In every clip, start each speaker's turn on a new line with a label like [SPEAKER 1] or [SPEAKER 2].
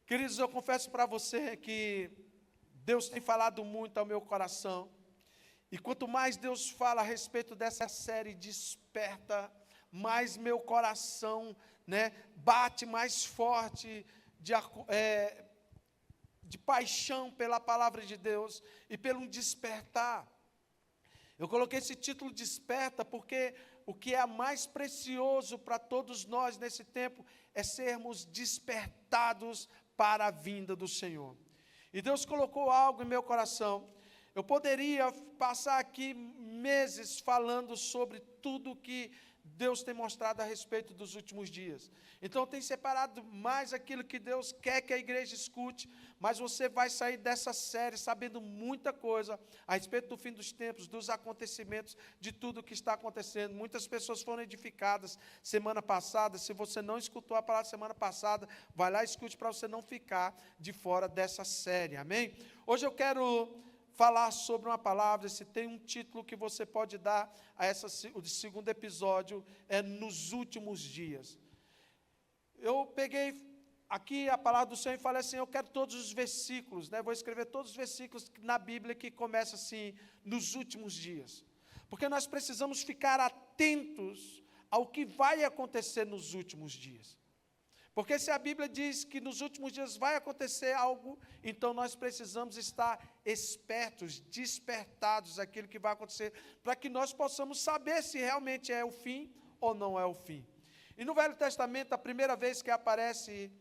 [SPEAKER 1] Queridos, eu confesso para você que Deus tem falado muito ao meu coração. E quanto mais Deus fala a respeito dessa série Desperta, mais meu coração, bate mais forte de paixão pela palavra de Deus e pelo despertar. Eu coloquei esse título Desperta porque o que é mais precioso para todos nós nesse tempo é sermos despertados para a vinda do Senhor. E Deus colocou algo em meu coração. Eu poderia passar aqui meses falando sobre tudo que Deus tem mostrado a respeito dos últimos dias. Então eu tenho separado mais aquilo que Deus quer que a igreja escute, mas você vai sair dessa série sabendo muita coisa a respeito do fim dos tempos, dos acontecimentos, de tudo que está acontecendo. Muitas pessoas foram edificadas semana passada. Se você não escutou a palavra semana passada, vai lá e escute para você não ficar de fora dessa série, amém? Hoje eu quero falar sobre uma palavra. Se tem um título que você pode dar a o segundo episódio, é Nos Últimos Dias. Eu peguei aqui a palavra do Senhor e falei assim, eu quero todos os versículos, vou escrever todos os versículos na Bíblia que começam assim, nos últimos dias. Porque nós precisamos ficar atentos ao que vai acontecer nos últimos dias. Porque se a Bíblia diz que nos últimos dias vai acontecer algo, então nós precisamos estar espertos, despertados àquilo que vai acontecer, para que nós possamos saber se realmente é o fim ou não é o fim. E no Velho Testamento, a primeira vez que aparece,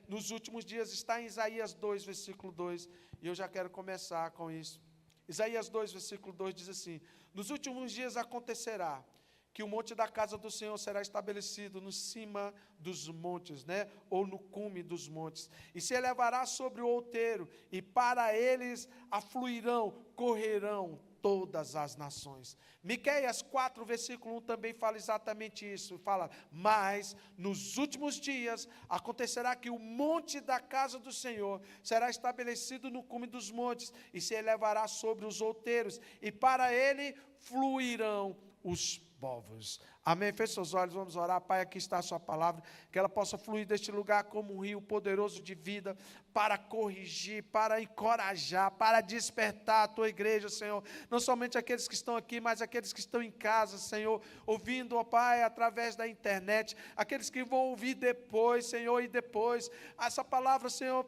[SPEAKER 1] nos últimos dias, está em Isaías 2, versículo 2, e eu já quero começar com isso. Isaías 2, versículo 2 diz assim, nos últimos dias acontecerá que o monte da casa do Senhor será estabelecido no cima dos montes, ou no cume dos montes, e se elevará sobre o outeiro, e para eles afluirão, correrão todas as nações. Miqueias 4, versículo 1 também fala exatamente isso, fala, mas nos últimos dias acontecerá que o monte da casa do Senhor será estabelecido no cume dos montes, e se elevará sobre os outeiros, e para ele fluirão os povos. Amém? Feche seus olhos, vamos orar. Pai, aqui está a sua palavra, que ela possa fluir deste lugar como um rio poderoso de vida, para corrigir, para encorajar, para despertar a tua igreja, Senhor. Não somente aqueles que estão aqui, mas aqueles que estão em casa, Senhor, ouvindo, ó Pai, através da internet, aqueles que vão ouvir depois, Senhor, e depois, essa palavra, Senhor,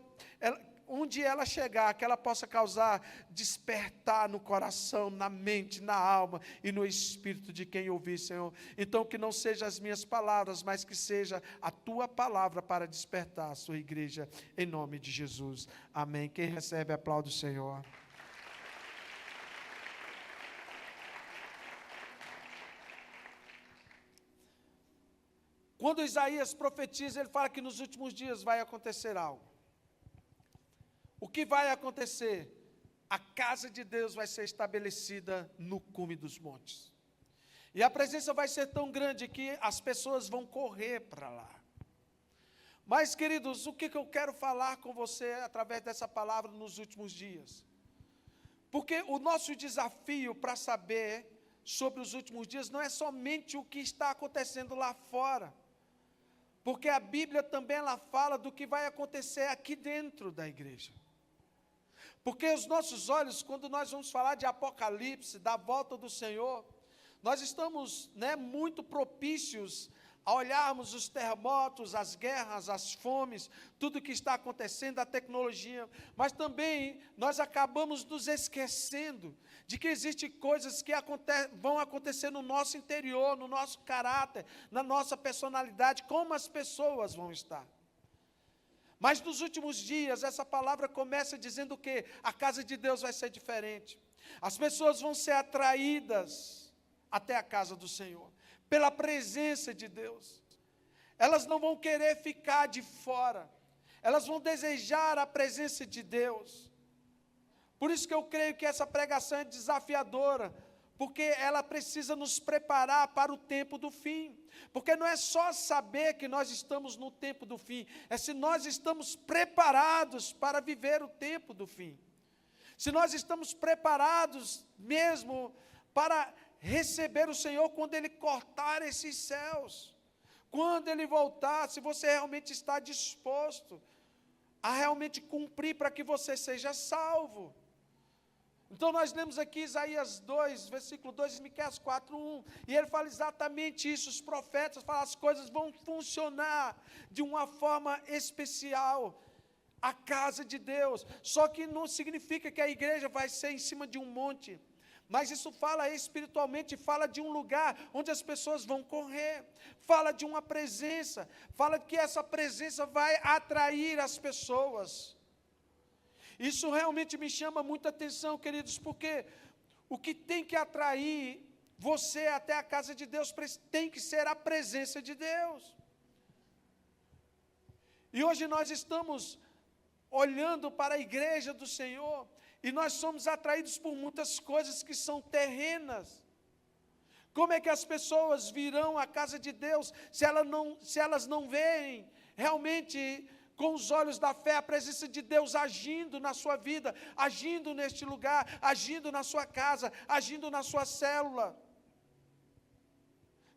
[SPEAKER 1] onde ela chegar, que ela possa causar despertar no coração, na mente, na alma e no espírito de quem ouvir, Senhor. Então que não sejam as minhas palavras, mas que seja a tua palavra para despertar a sua igreja, em nome de Jesus. Amém. Quem recebe, aplaude o Senhor. Quando Isaías profetiza, ele fala que nos últimos dias vai acontecer algo. O que vai acontecer? A casa de Deus vai ser estabelecida no cume dos montes. E a presença vai ser tão grande que as pessoas vão correr para lá. Mas, queridos, o que eu quero falar com você através dessa palavra nos últimos dias? Porque o nosso desafio para saber sobre os últimos dias não é somente o que está acontecendo lá fora. Porque a Bíblia também ela fala do que vai acontecer aqui dentro da igreja. Porque os nossos olhos, quando nós vamos falar de Apocalipse, da volta do Senhor, nós estamos muito propícios a olharmos os terremotos, as guerras, as fomes, tudo que está acontecendo, a tecnologia, mas também nós acabamos nos esquecendo de que existem coisas que vão acontecer no nosso interior, no nosso caráter, na nossa personalidade, como as pessoas vão estar. Mas nos últimos dias, essa palavra começa dizendo que a casa de Deus vai ser diferente. As pessoas vão ser atraídas até a casa do Senhor, pela presença de Deus. Elas não vão querer ficar de fora. Elas vão desejar a presença de Deus. Por isso que eu creio que essa pregação é desafiadora, porque ela precisa nos preparar para o tempo do fim. Porque não é só saber que nós estamos no tempo do fim, é se nós estamos preparados para viver o tempo do fim. Se nós estamos preparados mesmo para receber o Senhor quando Ele cortar esses céus. Quando Ele voltar, se você realmente está disposto a realmente cumprir para que você seja salvo. Então nós lemos aqui Isaías 2, versículo 2, e Miqueias 4, 1, e ele fala exatamente isso, os profetas falam, as coisas vão funcionar de uma forma especial, a casa de Deus, só que não significa que a igreja vai ser em cima de um monte, mas isso fala espiritualmente, fala de um lugar onde as pessoas vão correr, fala de uma presença, fala que essa presença vai atrair as pessoas. Isso realmente me chama muita atenção, queridos, porque o que tem que atrair você até a casa de Deus tem que ser a presença de Deus. E hoje nós estamos olhando para a igreja do Senhor, e nós somos atraídos por muitas coisas que são terrenas. Como é que as pessoas virão à casa de Deus se elas não veem realmente com os olhos da fé a presença de Deus agindo na sua vida, agindo neste lugar, agindo na sua casa, agindo na sua célula?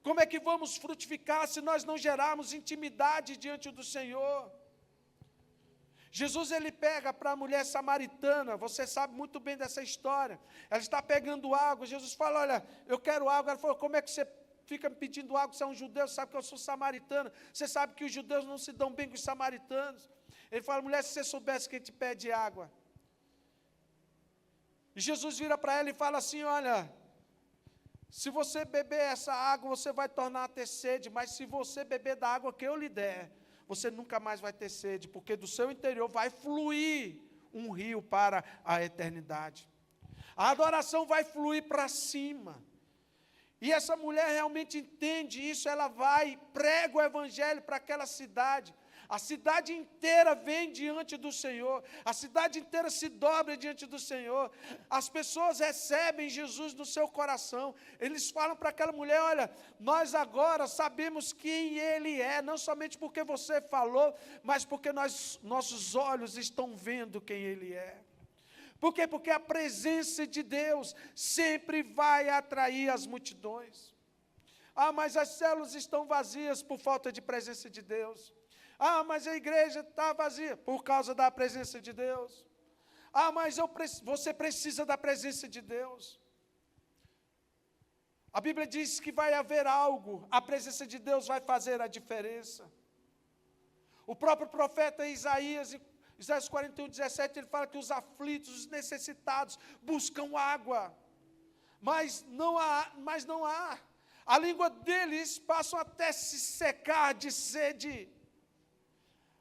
[SPEAKER 1] Como é que vamos frutificar se nós não gerarmos intimidade diante do Senhor? Jesus, ele pega para a mulher samaritana, você sabe muito bem dessa história, ela está pegando água, Jesus fala, olha, eu quero água, ela falou, como é que você fica me pedindo água, você é um judeu, sabe que eu sou samaritano, você sabe que os judeus não se dão bem com os samaritanos. Ele fala, mulher, se você soubesse quem te pede água. E Jesus vira para ela e fala assim, olha, se você beber essa água, você vai tornar a ter sede, mas se você beber da água que eu lhe der, você nunca mais vai ter sede, porque do seu interior vai fluir um rio para a eternidade. A adoração vai fluir para cima. E essa mulher realmente entende isso, ela vai, prega o evangelho para aquela cidade. A cidade inteira vem diante do Senhor, a cidade inteira se dobra diante do Senhor. As pessoas recebem Jesus no seu coração. Eles falam para aquela mulher, olha, nós agora sabemos quem Ele é, não somente porque você falou, mas porque nossos olhos estão vendo quem Ele é. Por quê? Porque a presença de Deus sempre vai atrair as multidões. Ah, mas as células estão vazias por falta de presença de Deus. Ah, mas a igreja está vazia por causa da presença de Deus. Ah, mas você precisa da presença de Deus. A Bíblia diz que vai haver algo, a presença de Deus vai fazer a diferença. O próprio profeta Isaías 41, 17, ele fala que os aflitos, os necessitados, buscam água, mas não há. A língua deles passam até se secar de sede.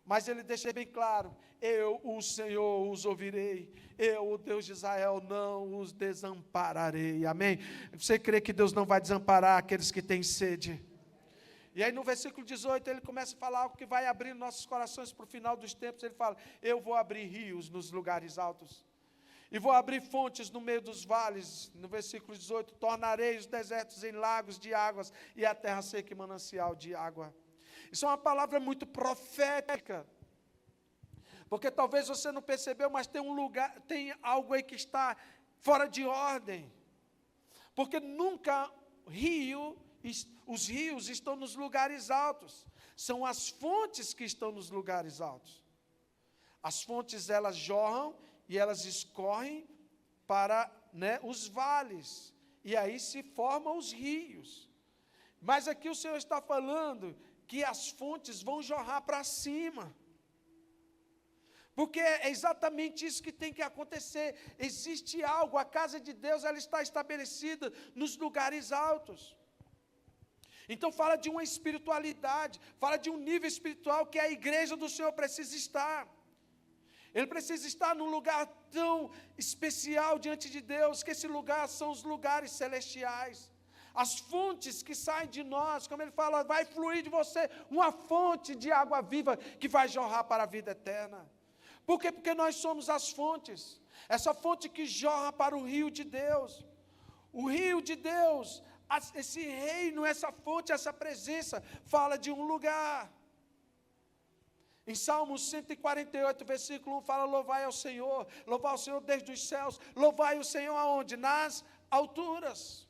[SPEAKER 1] Mas ele deixa bem claro, eu, o Senhor, os ouvirei, eu, o Deus de Israel, não os desampararei, amém? Você crê que Deus não vai desamparar aqueles que têm sede? E aí no versículo 18, ele começa a falar algo que vai abrir nossos corações para o final dos tempos. Ele fala, eu vou abrir rios nos lugares altos, e vou abrir fontes no meio dos vales. No versículo 18, tornarei os desertos em lagos de águas, e a terra seca em manancial de água. Isso é uma palavra muito profética, porque talvez você não percebeu, mas tem algo aí que está fora de ordem, porque nunca os rios estão nos lugares altos, são as fontes que estão nos lugares altos. As fontes, elas jorram e elas escorrem para os vales, e aí se formam os rios. Mas aqui o Senhor está falando que as fontes vão jorrar para cima, porque é exatamente isso que tem que acontecer. Existe algo, a casa de Deus, ela está estabelecida nos lugares altos. Então fala de uma espiritualidade, fala de um nível espiritual que a igreja do Senhor precisa estar. Ele precisa estar num lugar tão especial diante de Deus, que esse lugar são os lugares celestiais. As fontes que saem de nós, como ele fala, vai fluir de você uma fonte de água viva que vai jorrar para a vida eterna. Por quê? Porque nós somos as fontes. Essa fonte que jorra para o rio de Deus. O rio de Deus, esse reino, essa fonte, essa presença, fala de um lugar. Em Salmos 148, versículo 1, fala, louvai ao Senhor desde os céus, louvai o Senhor aonde? Nas alturas.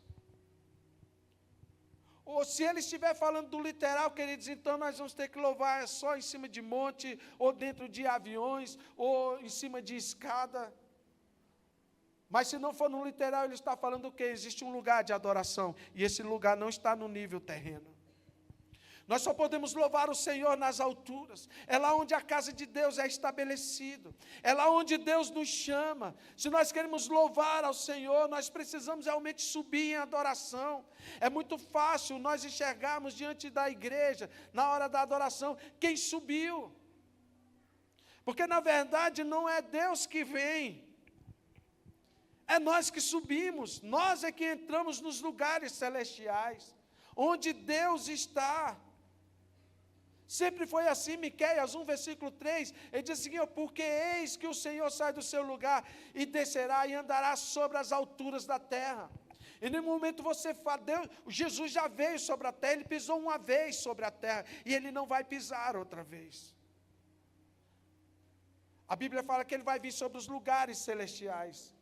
[SPEAKER 1] Ou se ele estiver falando do literal, queridos, então nós vamos ter que louvar só em cima de monte, ou dentro de aviões, ou em cima de escada. Mas se não for no literal, ele está falando o quê? Existe um lugar de adoração, e esse lugar não está no nível terreno. Nós só podemos louvar o Senhor nas alturas. É lá onde a casa de Deus é estabelecida. É lá onde Deus nos chama. Se nós queremos louvar ao Senhor, nós precisamos realmente subir em adoração. É muito fácil nós enxergarmos diante da igreja, na hora da adoração, quem subiu. Porque na verdade não é Deus que vem. É nós que subimos. Nós é que entramos nos lugares celestiais, onde Deus está. Sempre foi assim. Miqueias 1, versículo 3, ele diz assim: porque eis que o Senhor sai do seu lugar e descerá e andará sobre as alturas da terra. E no momento você fala, Jesus já veio sobre a terra, ele pisou uma vez sobre a terra, e ele não vai pisar outra vez. A Bíblia fala que ele vai vir sobre os lugares celestiais.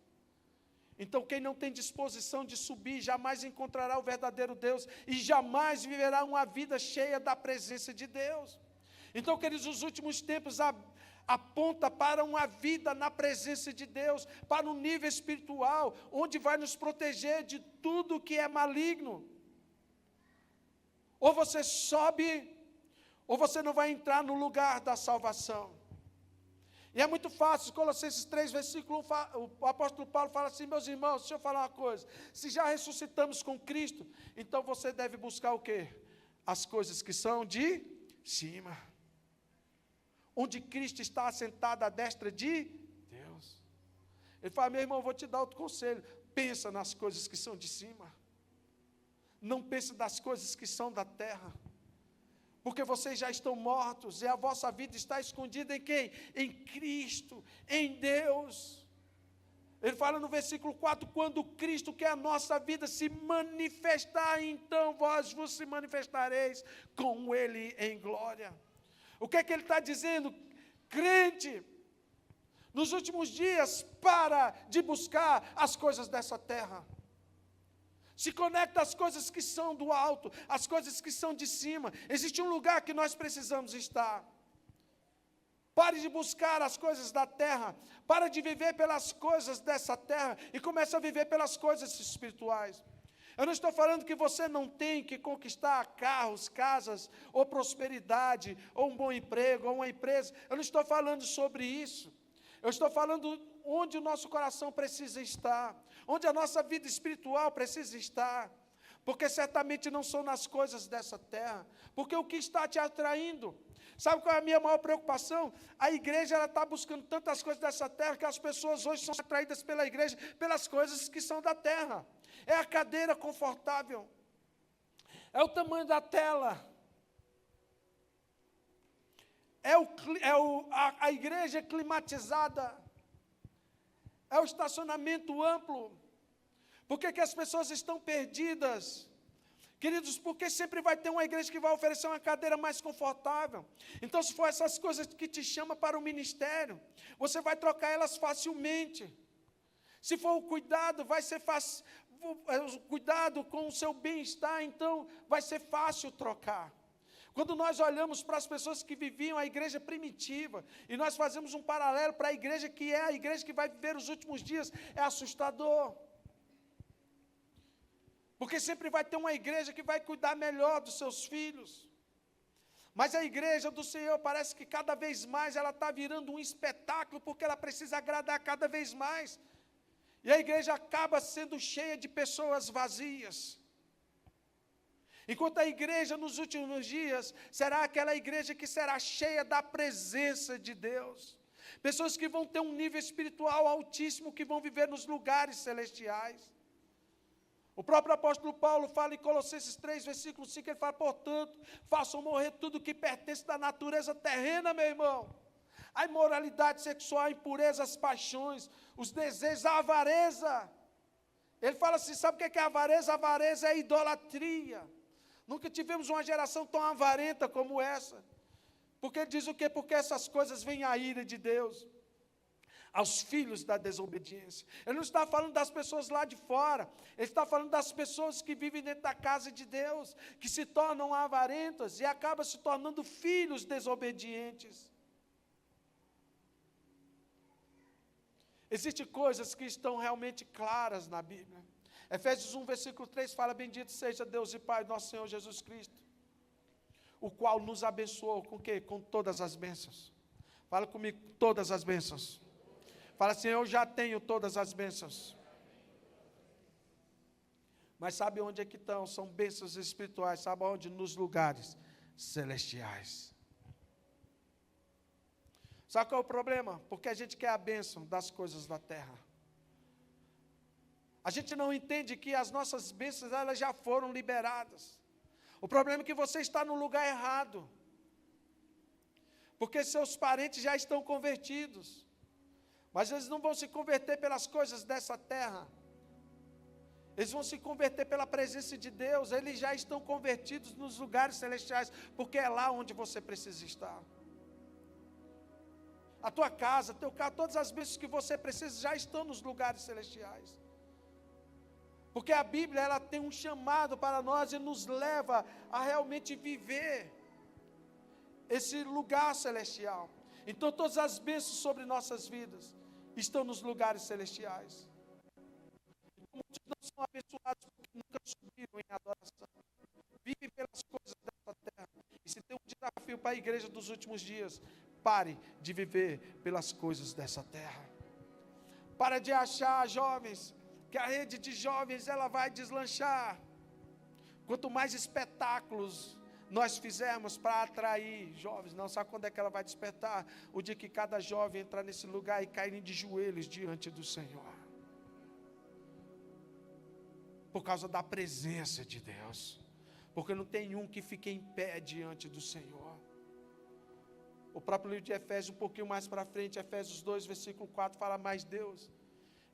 [SPEAKER 1] Então quem não tem disposição de subir, jamais encontrará o verdadeiro Deus, e jamais viverá uma vida cheia da presença de Deus. Então, queridos, os últimos tempos aponta para uma vida na presença de Deus, para um nível espiritual, onde vai nos proteger de tudo que é maligno. Ou você sobe, ou você não vai entrar no lugar da salvação. E é muito fácil. Colossenses 3, versículo 1, o apóstolo Paulo fala assim: meus irmãos, deixa eu falar uma coisa, se já ressuscitamos com Cristo, então você deve buscar o quê? As coisas que são de cima, onde Cristo está assentado à destra de Deus. Ele fala: meu irmão, eu vou te dar outro conselho, pensa nas coisas que são de cima, não pensa das coisas que são da terra, porque vocês já estão mortos, e a vossa vida está escondida em quem? Em Cristo, em Deus. Ele fala no versículo 4, quando Cristo, que é a nossa vida, se manifestar, então vós vos se manifestareis com Ele em glória. O que é que ele está dizendo? Crente, nos últimos dias, para de buscar as coisas dessa terra. Se conecta às coisas que são do alto, às coisas que são de cima. Existe um lugar que nós precisamos estar. Pare de buscar as coisas da terra, para de viver pelas coisas dessa terra e comece a viver pelas coisas espirituais. Eu não estou falando que você não tem que conquistar carros, casas, ou prosperidade, ou um bom emprego, ou uma empresa. Eu não estou falando sobre isso. Eu estou falando onde o nosso coração precisa estar, onde a nossa vida espiritual precisa estar, porque certamente não são nas coisas dessa terra, porque o que está te atraindo, sabe qual é a minha maior preocupação? A igreja está buscando tantas coisas dessa terra, que as pessoas hoje são atraídas pela igreja, pelas coisas que são da terra. É a cadeira confortável, é o tamanho da tela, a igreja climatizada, é o estacionamento amplo. Por que as pessoas estão perdidas? Queridos, porque sempre vai ter uma igreja que vai oferecer uma cadeira mais confortável. Então, se for essas coisas que te chamam para o ministério, você vai trocar elas facilmente. Se for o cuidado, vai ser fácil, o cuidado com o seu bem-estar, então vai ser fácil trocar. Quando nós olhamos para as pessoas que viviam a igreja primitiva, e nós fazemos um paralelo para a igreja que é a igreja que vai viver os últimos dias, é assustador. Porque sempre vai ter uma igreja que vai cuidar melhor dos seus filhos. Mas a igreja do Senhor parece que cada vez mais ela está virando um espetáculo, porque ela precisa agradar cada vez mais. E a igreja acaba sendo cheia de pessoas vazias. Enquanto a igreja nos últimos dias será aquela igreja que será cheia da presença de Deus. Pessoas que vão ter um nível espiritual altíssimo, que vão viver nos lugares celestiais. O próprio apóstolo Paulo fala em Colossenses 3, versículo 5, ele fala: portanto, façam morrer tudo que pertence da natureza terrena, meu irmão. A imoralidade sexual, a impureza, as paixões, os desejos, a avareza. Ele fala assim, sabe o que é avareza? Avareza é idolatria. Nunca tivemos uma geração tão avarenta como essa. Porque ele diz o quê? Porque essas coisas vêm à ira de Deus. aos filhos da desobediência. Ele não está falando das pessoas lá de fora, ele está falando das pessoas que vivem dentro da casa de Deus, que se tornam avarentas e acabam se tornando filhos desobedientes. Existem coisas que estão realmente claras na Bíblia. Efésios 1, versículo 3 fala: bendito seja Deus e Pai, nosso Senhor Jesus Cristo, o qual nos abençoou com o quê? Com todas as bênçãos. Fala comigo, todas as bênçãos. Fala assim: eu já tenho todas as bênçãos. Mas sabe onde é que estão? São bênçãos espirituais. Sabe onde? Nos lugares celestiais. Sabe qual é o problema? Porque a gente quer a bênção das coisas da terra. A gente não entende que as nossas bênçãos, elas já foram liberadas. O problema é que você está no lugar errado. Porque seus parentes já estão convertidos. Mas eles não vão se converter pelas coisas dessa terra. Eles vão se converter pela presença de Deus. Eles já estão convertidos nos lugares celestiais, porque é lá onde você precisa estar. A tua casa, teu carro, todas as bênçãos que você precisa já estão nos lugares celestiais. Porque a Bíblia, ela tem um chamado para nós e nos leva a realmente viver esse lugar celestial. Então todas as bênçãos sobre nossas vidas estão nos lugares celestiais. Muitos não são abençoados porque nunca subiram em adoração. Vivem pelas coisas dessa terra. E se tem um desafio para a igreja dos últimos dias, pare de viver pelas coisas dessa terra. Para de achar, jovens, que a rede de jovens ela vai deslanchar. Quanto mais espetáculos nós fizermos para atrair jovens, não sabe quando é que ela vai despertar? O dia que cada jovem entrar nesse lugar e caírem de joelhos diante do Senhor. Por causa da presença de Deus. Porque não tem um que fique em pé diante do Senhor. O próprio livro de Efésios, um pouquinho mais para frente, Efésios 2, versículo 4, fala: mas Deus,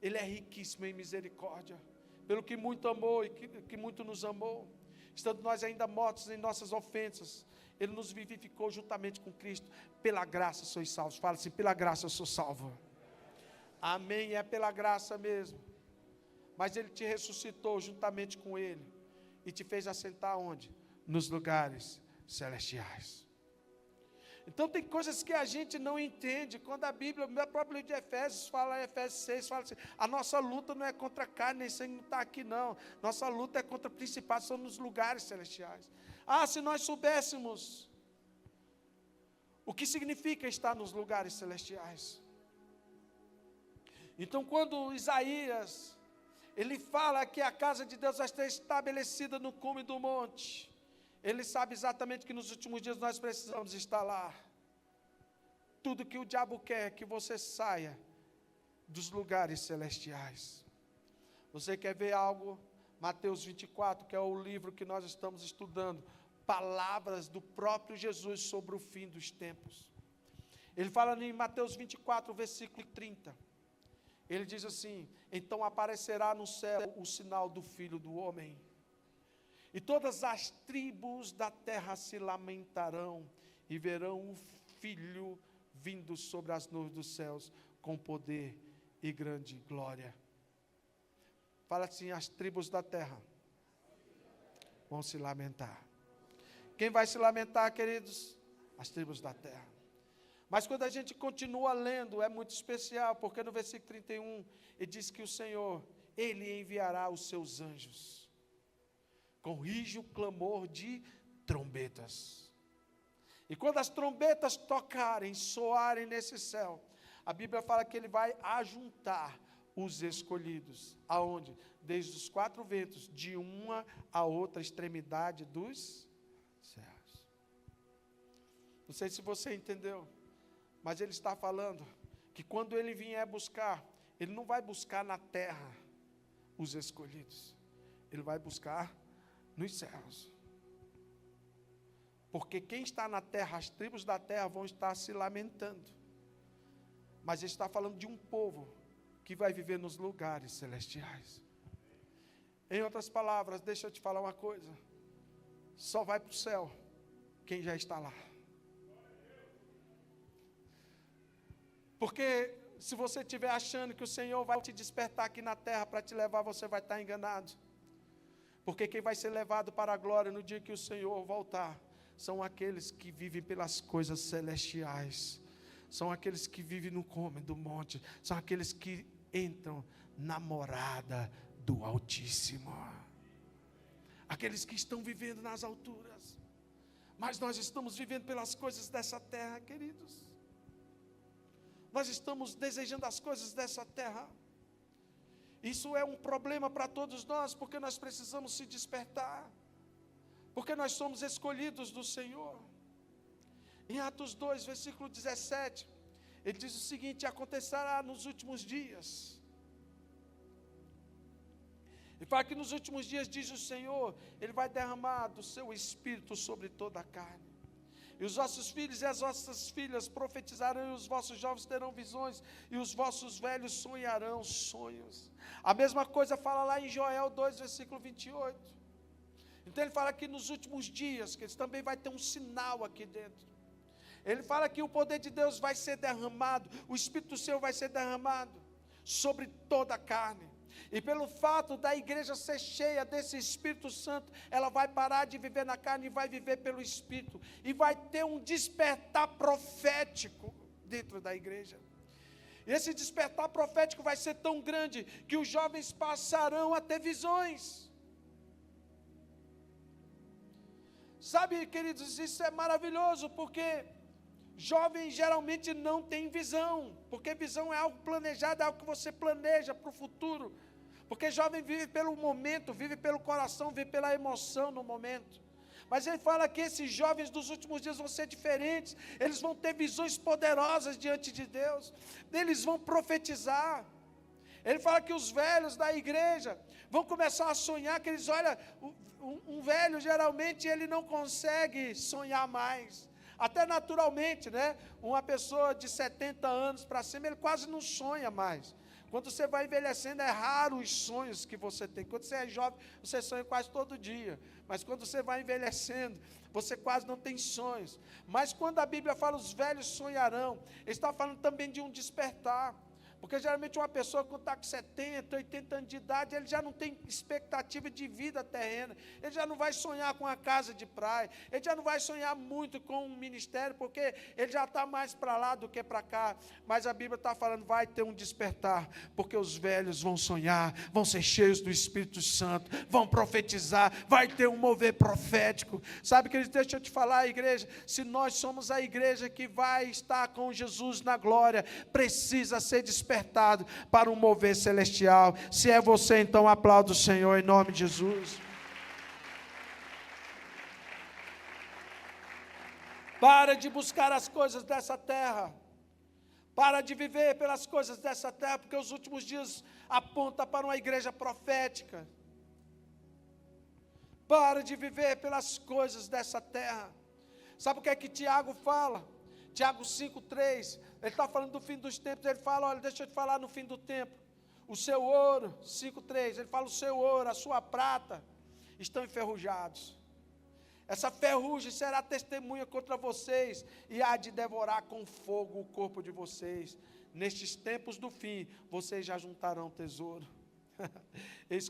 [SPEAKER 1] Ele é riquíssimo em misericórdia, pelo que muito amou e que muito nos amou, estando nós ainda mortos em nossas ofensas, Ele nos vivificou juntamente com Cristo, pela graça sois salvos. Fala assim: pela graça eu sou salvo. Amém, é pela graça mesmo. Mas Ele te ressuscitou juntamente com Ele, e te fez assentar onde? Nos lugares celestiais. Então tem coisas que a gente não entende, quando a Bíblia, o próprio livro de Efésios fala, Efésios 6, fala assim: a nossa luta não é contra carne, nem sangue, não está aqui não, nossa luta é contra principados, são nos lugares celestiais. Ah, se nós soubéssemos o que significa estar nos lugares celestiais. Então quando Isaías, ele fala que a casa de Deus vai estar estabelecida no cume do monte, Ele sabe exatamente que nos últimos dias nós precisamos estar lá. Tudo que o diabo quer é que você saia dos lugares celestiais. Você quer ver algo? Mateus 24, que é o livro que nós estamos estudando, palavras do próprio Jesus sobre o fim dos tempos. Ele fala em Mateus 24, versículo 30. Ele diz assim: então aparecerá no céu o sinal do Filho do Homem, e todas as tribos da terra se lamentarão, e verão o Filho vindo sobre as nuvens dos céus, com poder e grande glória. Fala assim: as tribos da terra vão se lamentar. Quem vai se lamentar, queridos? As tribos da terra. Mas quando a gente continua lendo, é muito especial, porque no versículo 31, ele diz que o Senhor, Ele enviará os seus anjos, com rijo clamor de trombetas. E quando as trombetas tocarem, soarem nesse céu, a Bíblia fala que Ele vai ajuntar os escolhidos. Aonde? Desde os quatro ventos, de uma a outra extremidade dos céus. Não sei se você entendeu, mas Ele está falando que quando Ele vier buscar, Ele não vai buscar na terra os escolhidos, Ele vai buscar nos céus. Porque quem está na terra, as tribos da terra vão estar se lamentando. Mas Ele está falando de um povo que vai viver nos lugares celestiais. Em outras palavras, deixa eu te falar uma coisa: só vai para o céu quem já está lá. Porque se você estiver achando que o Senhor vai te despertar aqui na terra para te levar, você vai estar enganado. Porque quem vai ser levado para a glória no dia que o Senhor voltar, são aqueles que vivem pelas coisas celestiais, são aqueles que vivem no cume do monte, são aqueles que entram na morada do Altíssimo, aqueles que estão vivendo nas alturas. Mas nós estamos vivendo pelas coisas dessa terra, queridos. Nós estamos desejando as coisas dessa terra. Isso é um problema para todos nós, porque nós precisamos se despertar, porque nós somos escolhidos do Senhor. Em Atos 2, versículo 17, ele diz o seguinte: acontecerá nos últimos dias. Ele fala que nos últimos dias, diz o Senhor, Ele vai derramar do seu Espírito sobre toda a carne. E os vossos filhos e as vossas filhas profetizarão, e os vossos jovens terão visões, e os vossos velhos sonharão sonhos. A mesma coisa fala lá em Joel 2, versículo 28. Então ele fala que nos últimos dias, que também vai ter um sinal aqui dentro. Ele fala que o poder de Deus vai ser derramado, o Espírito do Senhor vai ser derramado sobre toda a carne. E pelo fato da igreja ser cheia desse Espírito Santo, ela vai parar de viver na carne e vai viver pelo Espírito. E vai ter um despertar profético dentro da igreja. E esse despertar profético vai ser tão grande que os jovens passarão a ter visões. Sabe, queridos, isso é maravilhoso, porque jovens geralmente não têm visão, porque visão é algo planejado, é algo que você planeja para o futuro. Porque jovem vive pelo momento, vive pelo coração, vive pela emoção no momento. Mas ele fala que esses jovens dos últimos dias vão ser diferentes, eles vão ter visões poderosas diante de Deus, eles vão profetizar. Ele fala que os velhos da igreja vão começar a sonhar, que eles, olha, um velho geralmente ele não consegue sonhar mais. Até naturalmente, né? Uma pessoa de 70 anos para cima, ele quase não sonha mais. Quando você vai envelhecendo, é raro os sonhos que você tem. Quando você é jovem, você sonha quase todo dia. Mas quando você vai envelhecendo, você quase não tem sonhos. Mas quando a Bíblia fala os velhos sonharão, ele está falando também de um despertar. Porque geralmente uma pessoa quando está com 70, 80 anos de idade, ele já não tem expectativa de vida terrena, ele já não vai sonhar com a casa de praia, ele já não vai sonhar muito com um ministério, porque ele já está mais para lá do que para cá. Mas a Bíblia está falando, vai ter um despertar, porque os velhos vão sonhar, vão ser cheios do Espírito Santo, vão profetizar, vai ter um mover profético. Sabe, queridos, deixa eu te falar, igreja, se nós somos a igreja que vai estar com Jesus na glória, precisa ser despertado para um mover celestial. Se é você, então aplauda o Senhor em nome de Jesus. Para de buscar as coisas dessa terra, para de viver pelas coisas dessa terra, porque os últimos dias apontam para uma igreja profética. Para de viver pelas coisas dessa terra. Sabe o que é que Tiago fala? Tiago 5,3, ele está falando do fim dos tempos, ele fala, olha, deixa eu te falar no fim do tempo, o seu ouro, 5,3, ele fala, o seu ouro, a sua prata, estão enferrujados, essa ferrugem será testemunha contra vocês, e há de devorar com fogo o corpo de vocês, nestes tempos do fim, vocês já juntarão tesouro. Eis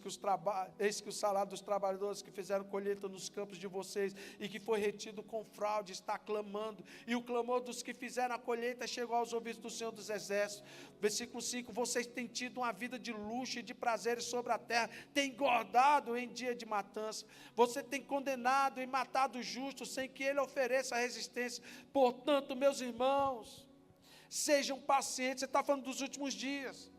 [SPEAKER 1] que o salário dos trabalhadores que fizeram colheita nos campos de vocês e que foi retido com fraude está clamando, e o clamor dos que fizeram a colheita chegou aos ouvidos do Senhor dos Exércitos. Versículo 5, vocês têm tido uma vida de luxo e de prazeres sobre a terra, têm engordado em dia de matança, você tem condenado e matado o justo sem que ele ofereça resistência. Portanto, meus irmãos, sejam pacientes. Você está falando dos últimos dias.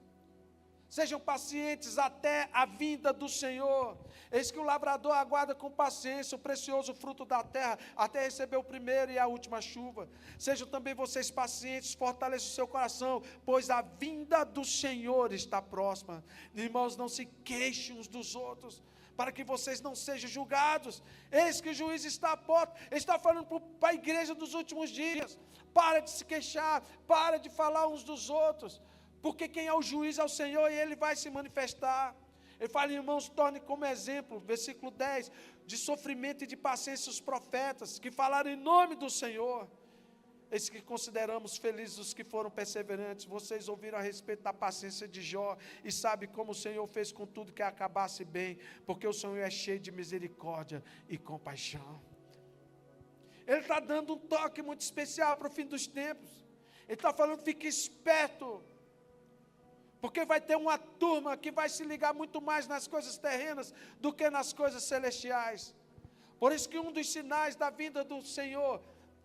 [SPEAKER 1] Sejam pacientes até a vinda do Senhor. Eis que o lavrador aguarda com paciência o precioso fruto da terra, até receber o primeiro e a última chuva. Sejam também vocês pacientes, fortaleçam o seu coração, pois a vinda do Senhor está próxima. Irmãos, não se queixem uns dos outros, para que vocês não sejam julgados. Eis que o juiz está à porta. Ele está falando para a igreja dos últimos dias. Para de se queixar, para de falar uns dos outros, porque quem é o juiz é o Senhor, e Ele vai se manifestar. Ele fala, irmãos, torne como exemplo, versículo 10, de sofrimento e de paciência os profetas, que falaram em nome do Senhor. Eis que consideramos felizes os que foram perseverantes. Vocês ouviram a respeito da paciência de Jó e sabem como o Senhor fez com tudo que acabasse bem, porque o Senhor é cheio de misericórdia e compaixão. Ele está dando um toque muito especial para o fim dos tempos. Ele está falando, fique esperto, porque vai ter uma turma que vai se ligar muito mais nas coisas terrenas do que nas coisas celestiais. Por isso que um dos sinais da vinda do Senhor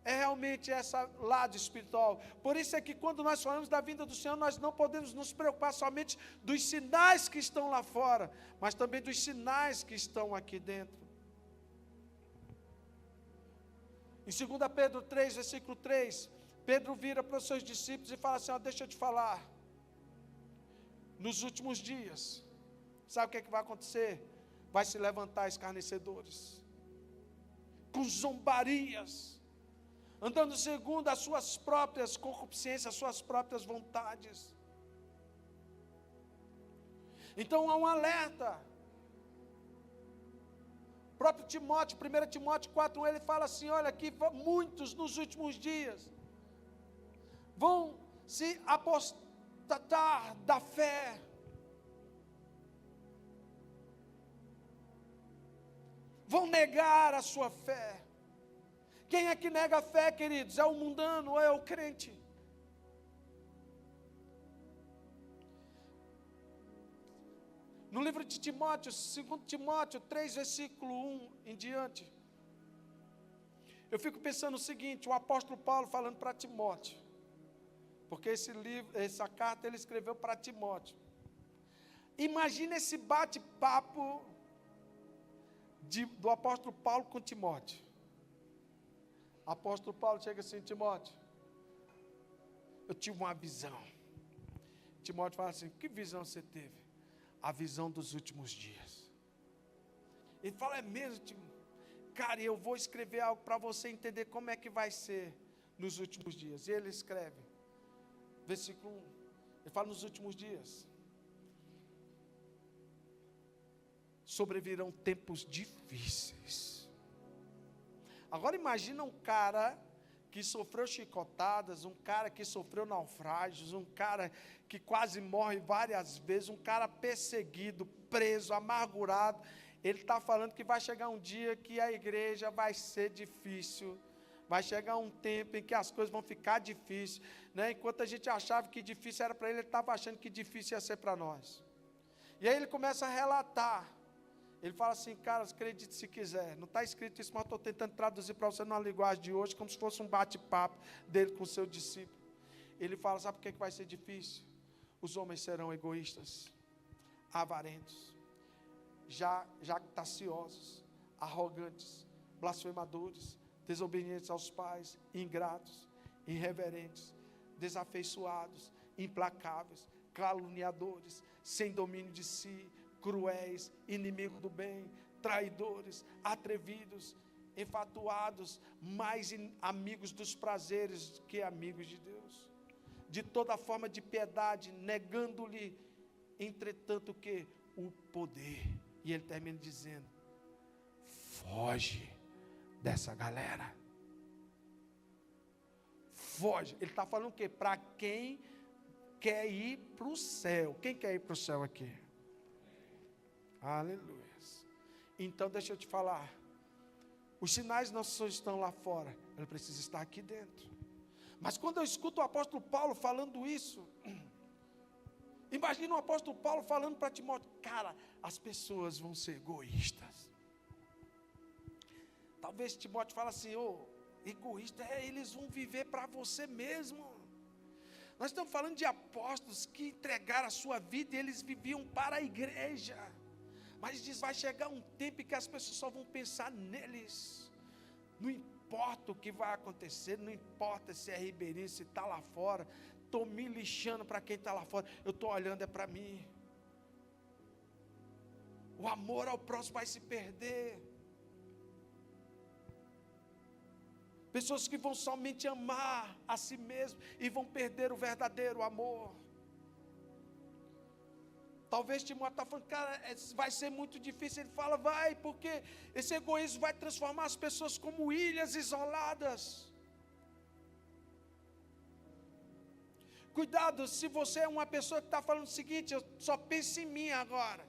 [SPEAKER 1] é realmente esse lado espiritual. Por isso é que quando nós falamos da vinda do Senhor, nós não podemos nos preocupar somente dos sinais que estão lá fora, mas também dos sinais que estão aqui dentro. Em 2 Pedro 3, versículo 3, Pedro vira para os seus discípulos e fala assim, deixa eu te falar, nos últimos dias, sabe o que é que vai acontecer? Vai se levantar escarnecedores, com zombarias, andando segundo as suas próprias concupiscências, as suas próprias vontades. Então há um alerta. O próprio Timóteo, 1 Timóteo 4, ele fala assim, olha aqui, muitos nos últimos dias vão se apostatar da fé. Vão negar a sua fé. Quem é que nega a fé, queridos? É o mundano ou é o crente? No livro de Timóteo, 2 Timóteo 3, versículo 1 em diante, eu fico pensando o seguinte, o apóstolo Paulo falando para Timóteo, porque essa carta ele escreveu para Timóteo. Imagina esse bate-papo do apóstolo Paulo com Timóteo. O apóstolo Paulo chega assim, Timóteo, eu tive uma visão. Timóteo fala assim, que visão você teve? A visão dos últimos dias. Ele fala, é mesmo, Timóteo? Cara, eu vou escrever algo para você entender como é que vai ser nos últimos dias. E ele escreve, versículo 1, ele fala nos últimos dias, sobrevirão tempos difíceis. Agora imagina um cara que sofreu chicotadas, um cara que sofreu naufrágios, um cara que quase morre várias vezes, um cara perseguido, preso, amargurado. Ele está falando que vai chegar um dia que a igreja vai ser difícil, vai chegar um tempo em que as coisas vão ficar difíceis, né? Enquanto a gente achava que difícil era para ele, ele estava achando que difícil ia ser para nós. E aí ele começa a relatar. Ele fala assim, cara, acredite se quiser, não está escrito isso, mas estou tentando traduzir para você numa linguagem de hoje, como se fosse um bate-papo dele com o seu discípulo. Ele fala, sabe por que vai ser difícil? Os homens serão egoístas, avarentos, jactanciosos, arrogantes, blasfemadores, desobedientes aos pais, ingratos, irreverentes, desafeiçoados, implacáveis, caluniadores, sem domínio de si, cruéis, inimigos do bem, traidores, atrevidos, enfatuados, mais amigos dos prazeres que amigos de Deus. De toda forma de piedade, negando-lhe, entretanto, o que? O poder. E ele termina dizendo, foge dessa galera. Foge. Ele está falando o quê? Para quem quer ir para o céu. Quem quer ir para o céu aqui? Aleluia. Então deixa eu te falar, os sinais não só estão lá fora, ele precisa estar aqui dentro. Mas quando eu escuto o apóstolo Paulo falando isso, imagina o apóstolo Paulo falando para Timóteo, cara, as pessoas vão ser egoístas. Talvez Timóteo fale assim, egoísta, eles vão viver para você mesmo. Nós estamos falando de apóstolos que entregaram a sua vida e eles viviam para a igreja. Mas diz, vai chegar um tempo em que as pessoas só vão pensar neles. Não importa o que vai acontecer, não importa se é ribeirinho, se está lá fora. Estou me lixando para quem está lá fora. Eu estou olhando é para mim. O amor ao próximo vai se perder. Pessoas que vão somente amar a si mesmo e vão perder o verdadeiro amor. Talvez Timóteo está falando, cara, vai ser muito difícil. Ele fala, vai, porque esse egoísmo vai transformar as pessoas como ilhas isoladas. Cuidado se você é uma pessoa que está falando o seguinte: eu só penso em mim agora.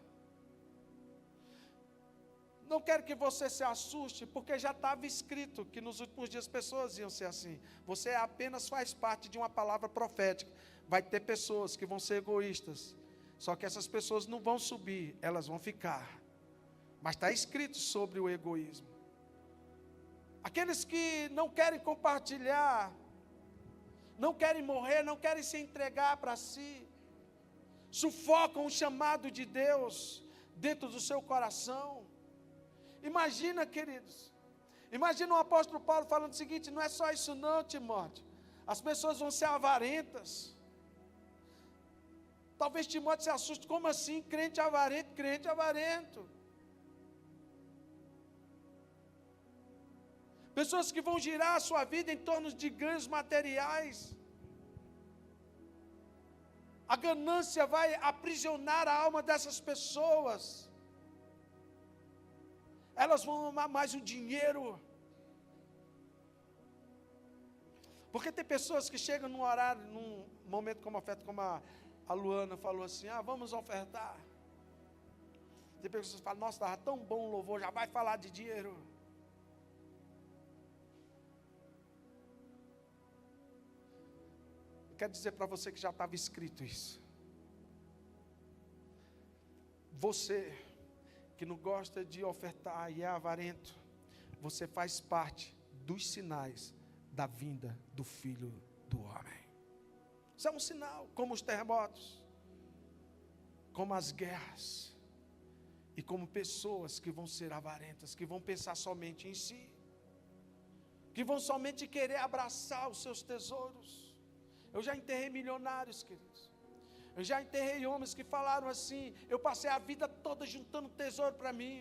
[SPEAKER 1] Não quero que você se assuste, porque já estava escrito que nos últimos dias pessoas iam ser assim. Você apenas faz parte de uma palavra profética. Vai ter pessoas que vão ser egoístas, só que essas pessoas não vão subir, elas vão ficar. Mas está escrito sobre o egoísmo. Aqueles que não querem compartilhar, não querem morrer, não querem se entregar para si, sufocam o chamado de Deus dentro do seu coração. Imagina, queridos, imagina o apóstolo Paulo falando o seguinte: não é só isso não, Timóteo, as pessoas vão ser avarentas. Talvez Timóteo se assuste: como assim, crente avarento? Crente avarento. Pessoas que vão girar a sua vida em torno de ganhos materiais. A ganância vai aprisionar a alma dessas pessoas. Elas vão amar mais o dinheiro. Porque tem pessoas que chegam num horário, num momento como oferta, como a Luana falou assim: vamos ofertar. Tem pessoas que falam: nossa, estava tão bom o louvor, já vai falar de dinheiro. Eu quero dizer para você que já estava escrito isso. Você que não gosta de ofertar e é avarento, você faz parte dos sinais da vinda do Filho do Homem. Isso é um sinal, como os terremotos, como as guerras, e como pessoas que vão ser avarentas, que vão pensar somente em si, que vão somente querer abraçar os seus tesouros. Eu já enterrei milionários, queridos. Eu já enterrei homens que falaram assim: eu passei a vida toda juntando tesouro para mim.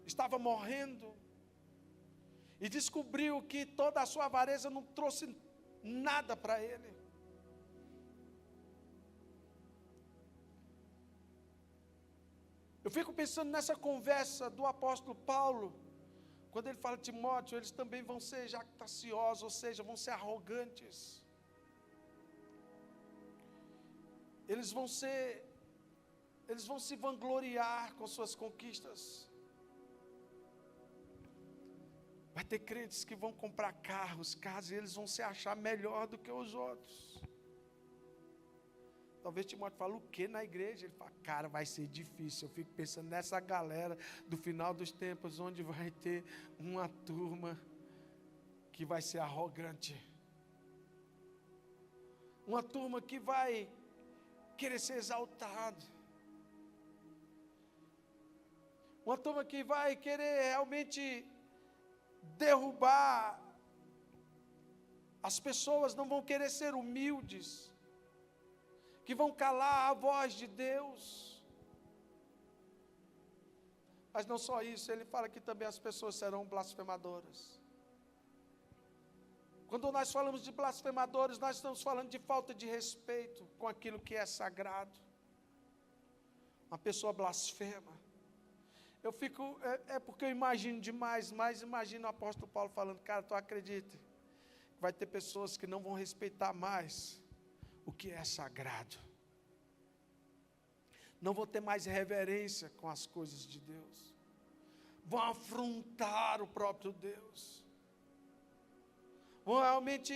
[SPEAKER 1] Estava morrendo. E descobriu que toda a sua avareza não trouxe nada para ele. Eu fico pensando nessa conversa do apóstolo Paulo, quando ele fala: Timóteo, eles também vão ser jactanciosos, ou seja, vão ser arrogantes. Eles vão se vangloriar com suas conquistas. Vai ter crentes que vão comprar carros, casas, e eles vão se achar melhor do que os outros. Talvez Timóteo fale: o que na igreja? Ele fala: cara, vai ser difícil. Eu fico pensando nessa galera do final dos tempos, onde vai ter uma turma que vai ser arrogante. Uma turma que vai querer ser exaltado. Uma turma que vai querer realmente derrubar. As pessoas não vão querer ser humildes, que vão calar a voz de Deus. Mas não só isso, ele fala que também as pessoas serão blasfemadoras. Quando nós falamos de blasfemadores, nós estamos falando de falta de respeito com aquilo que é sagrado. Uma pessoa blasfema. Eu fico, porque eu imagino demais, mas imagino o apóstolo Paulo falando: cara, tu acredita? Vai ter pessoas que não vão respeitar mais o que é sagrado. Não vão ter mais reverência com as coisas de Deus. Vão afrontar o próprio Deus. Vão realmente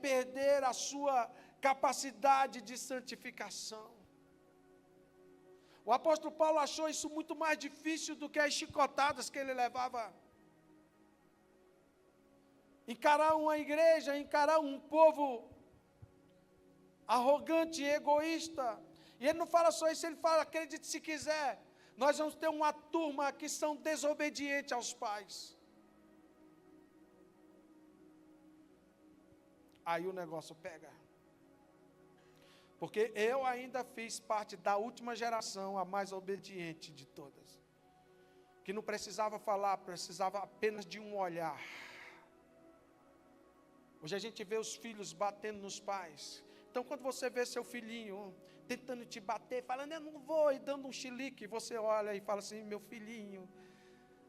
[SPEAKER 1] perder a sua capacidade de santificação. O apóstolo Paulo achou isso muito mais difícil do que as chicotadas que ele levava. Encarar uma igreja, encarar um povo arrogante e egoísta. E ele não fala só isso, ele fala: acredite se quiser, nós vamos ter uma turma que são desobedientes aos pais. Aí o negócio pega. Porque eu ainda fiz parte da última geração, a mais obediente de todas. Que não precisava falar, precisava apenas de um olhar. Hoje a gente vê os filhos batendo nos pais. Então quando você vê seu filhinho tentando te bater, falando: eu não vou, e dando um chilique, você olha e fala assim: meu filhinho,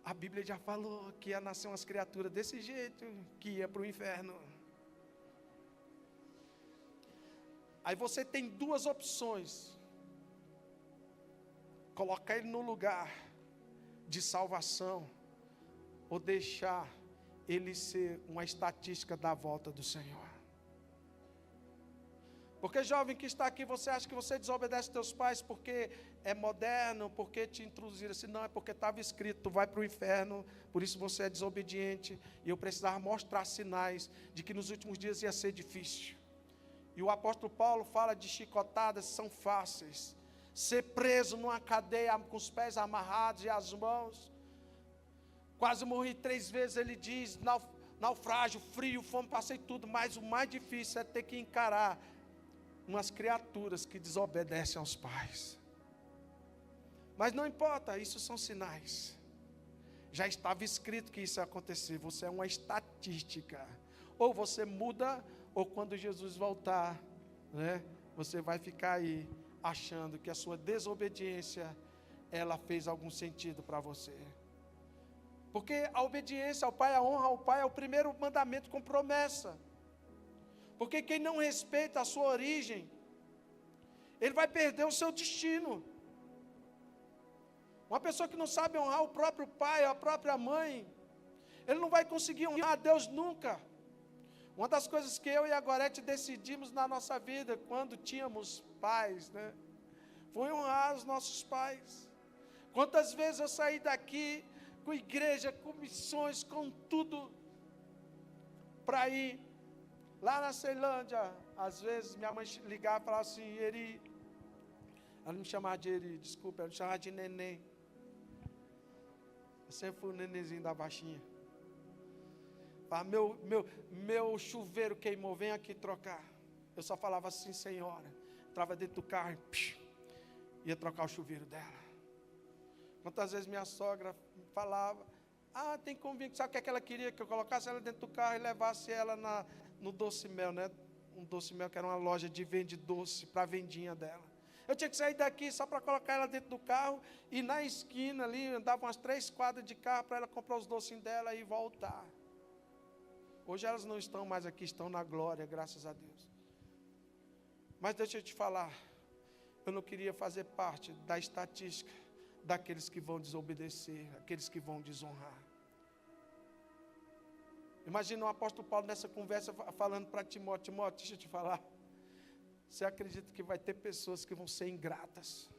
[SPEAKER 1] A Bíblia já falou que ia nascer umas criaturas desse jeito, que ia para o inferno. Aí você tem duas opções: colocar ele no lugar de salvação, ou deixar ele ser uma estatística da volta do Senhor. Porque, jovem que está aqui, você acha que você desobedece teus pais porque é moderno, porque te introduziram assim? Não, é porque estava escrito: tu vai para o inferno, por isso você é desobediente. E eu precisava mostrar sinais de que nos últimos dias ia ser difícil. E o apóstolo Paulo fala de chicotadas, são fáceis. Ser preso numa cadeia com os pés amarrados e as mãos. Quase morri 3 vezes, ele diz, naufrágio, frio, fome, passei tudo. Mas o mais difícil é ter que encarar umas criaturas que desobedecem aos pais. Mas não importa, isso são sinais. Já estava escrito que isso ia acontecer. Você é uma estatística. Ou você muda, ou quando Jesus voltar, né, você vai ficar aí achando que a sua desobediência, ela fez algum sentido para você. Porque a obediência ao Pai, a honra ao Pai é o primeiro mandamento com promessa. Porque quem não respeita a sua origem, ele vai perder o seu destino. Uma pessoa que não sabe honrar o próprio pai, a própria mãe, ele não vai conseguir honrar a Deus nunca. Uma das coisas que eu e a Gorete decidimos na nossa vida, quando tínhamos pais, né, foi honrar os nossos pais. Quantas vezes eu saí daqui com igreja, com missões, com tudo, para ir lá na Ceilândia. Às vezes minha mãe ligava e falava assim: Eri, ela não me chamava de Eri, desculpa, ela me chamava de neném. Eu sempre fui o nenenzinho da baixinha. Meu chuveiro queimou, vem aqui trocar. Eu só falava assim: senhora. Entrava dentro do carro e ia trocar o chuveiro dela. Quantas vezes minha sogra falava: ah, tem convite, sabe o que é que ela queria? Que eu colocasse ela dentro do carro e levasse ela no Doce Mel, né? Um Doce Mel que era uma loja de vende doce para a vendinha dela. Eu tinha que sair daqui só para colocar ela dentro do carro e na esquina ali, andava umas 3 quadras de carro para ela comprar os docinhos dela e voltar. Hoje elas não estão mais aqui, estão na glória, graças a Deus. Mas deixa eu te falar, eu não queria fazer parte da estatística daqueles que vão desobedecer, aqueles que vão desonrar. Imagina o apóstolo Paulo nessa conversa falando para Timóteo: Timóteo, deixa eu te falar, você acredita que vai ter pessoas que vão ser ingratas?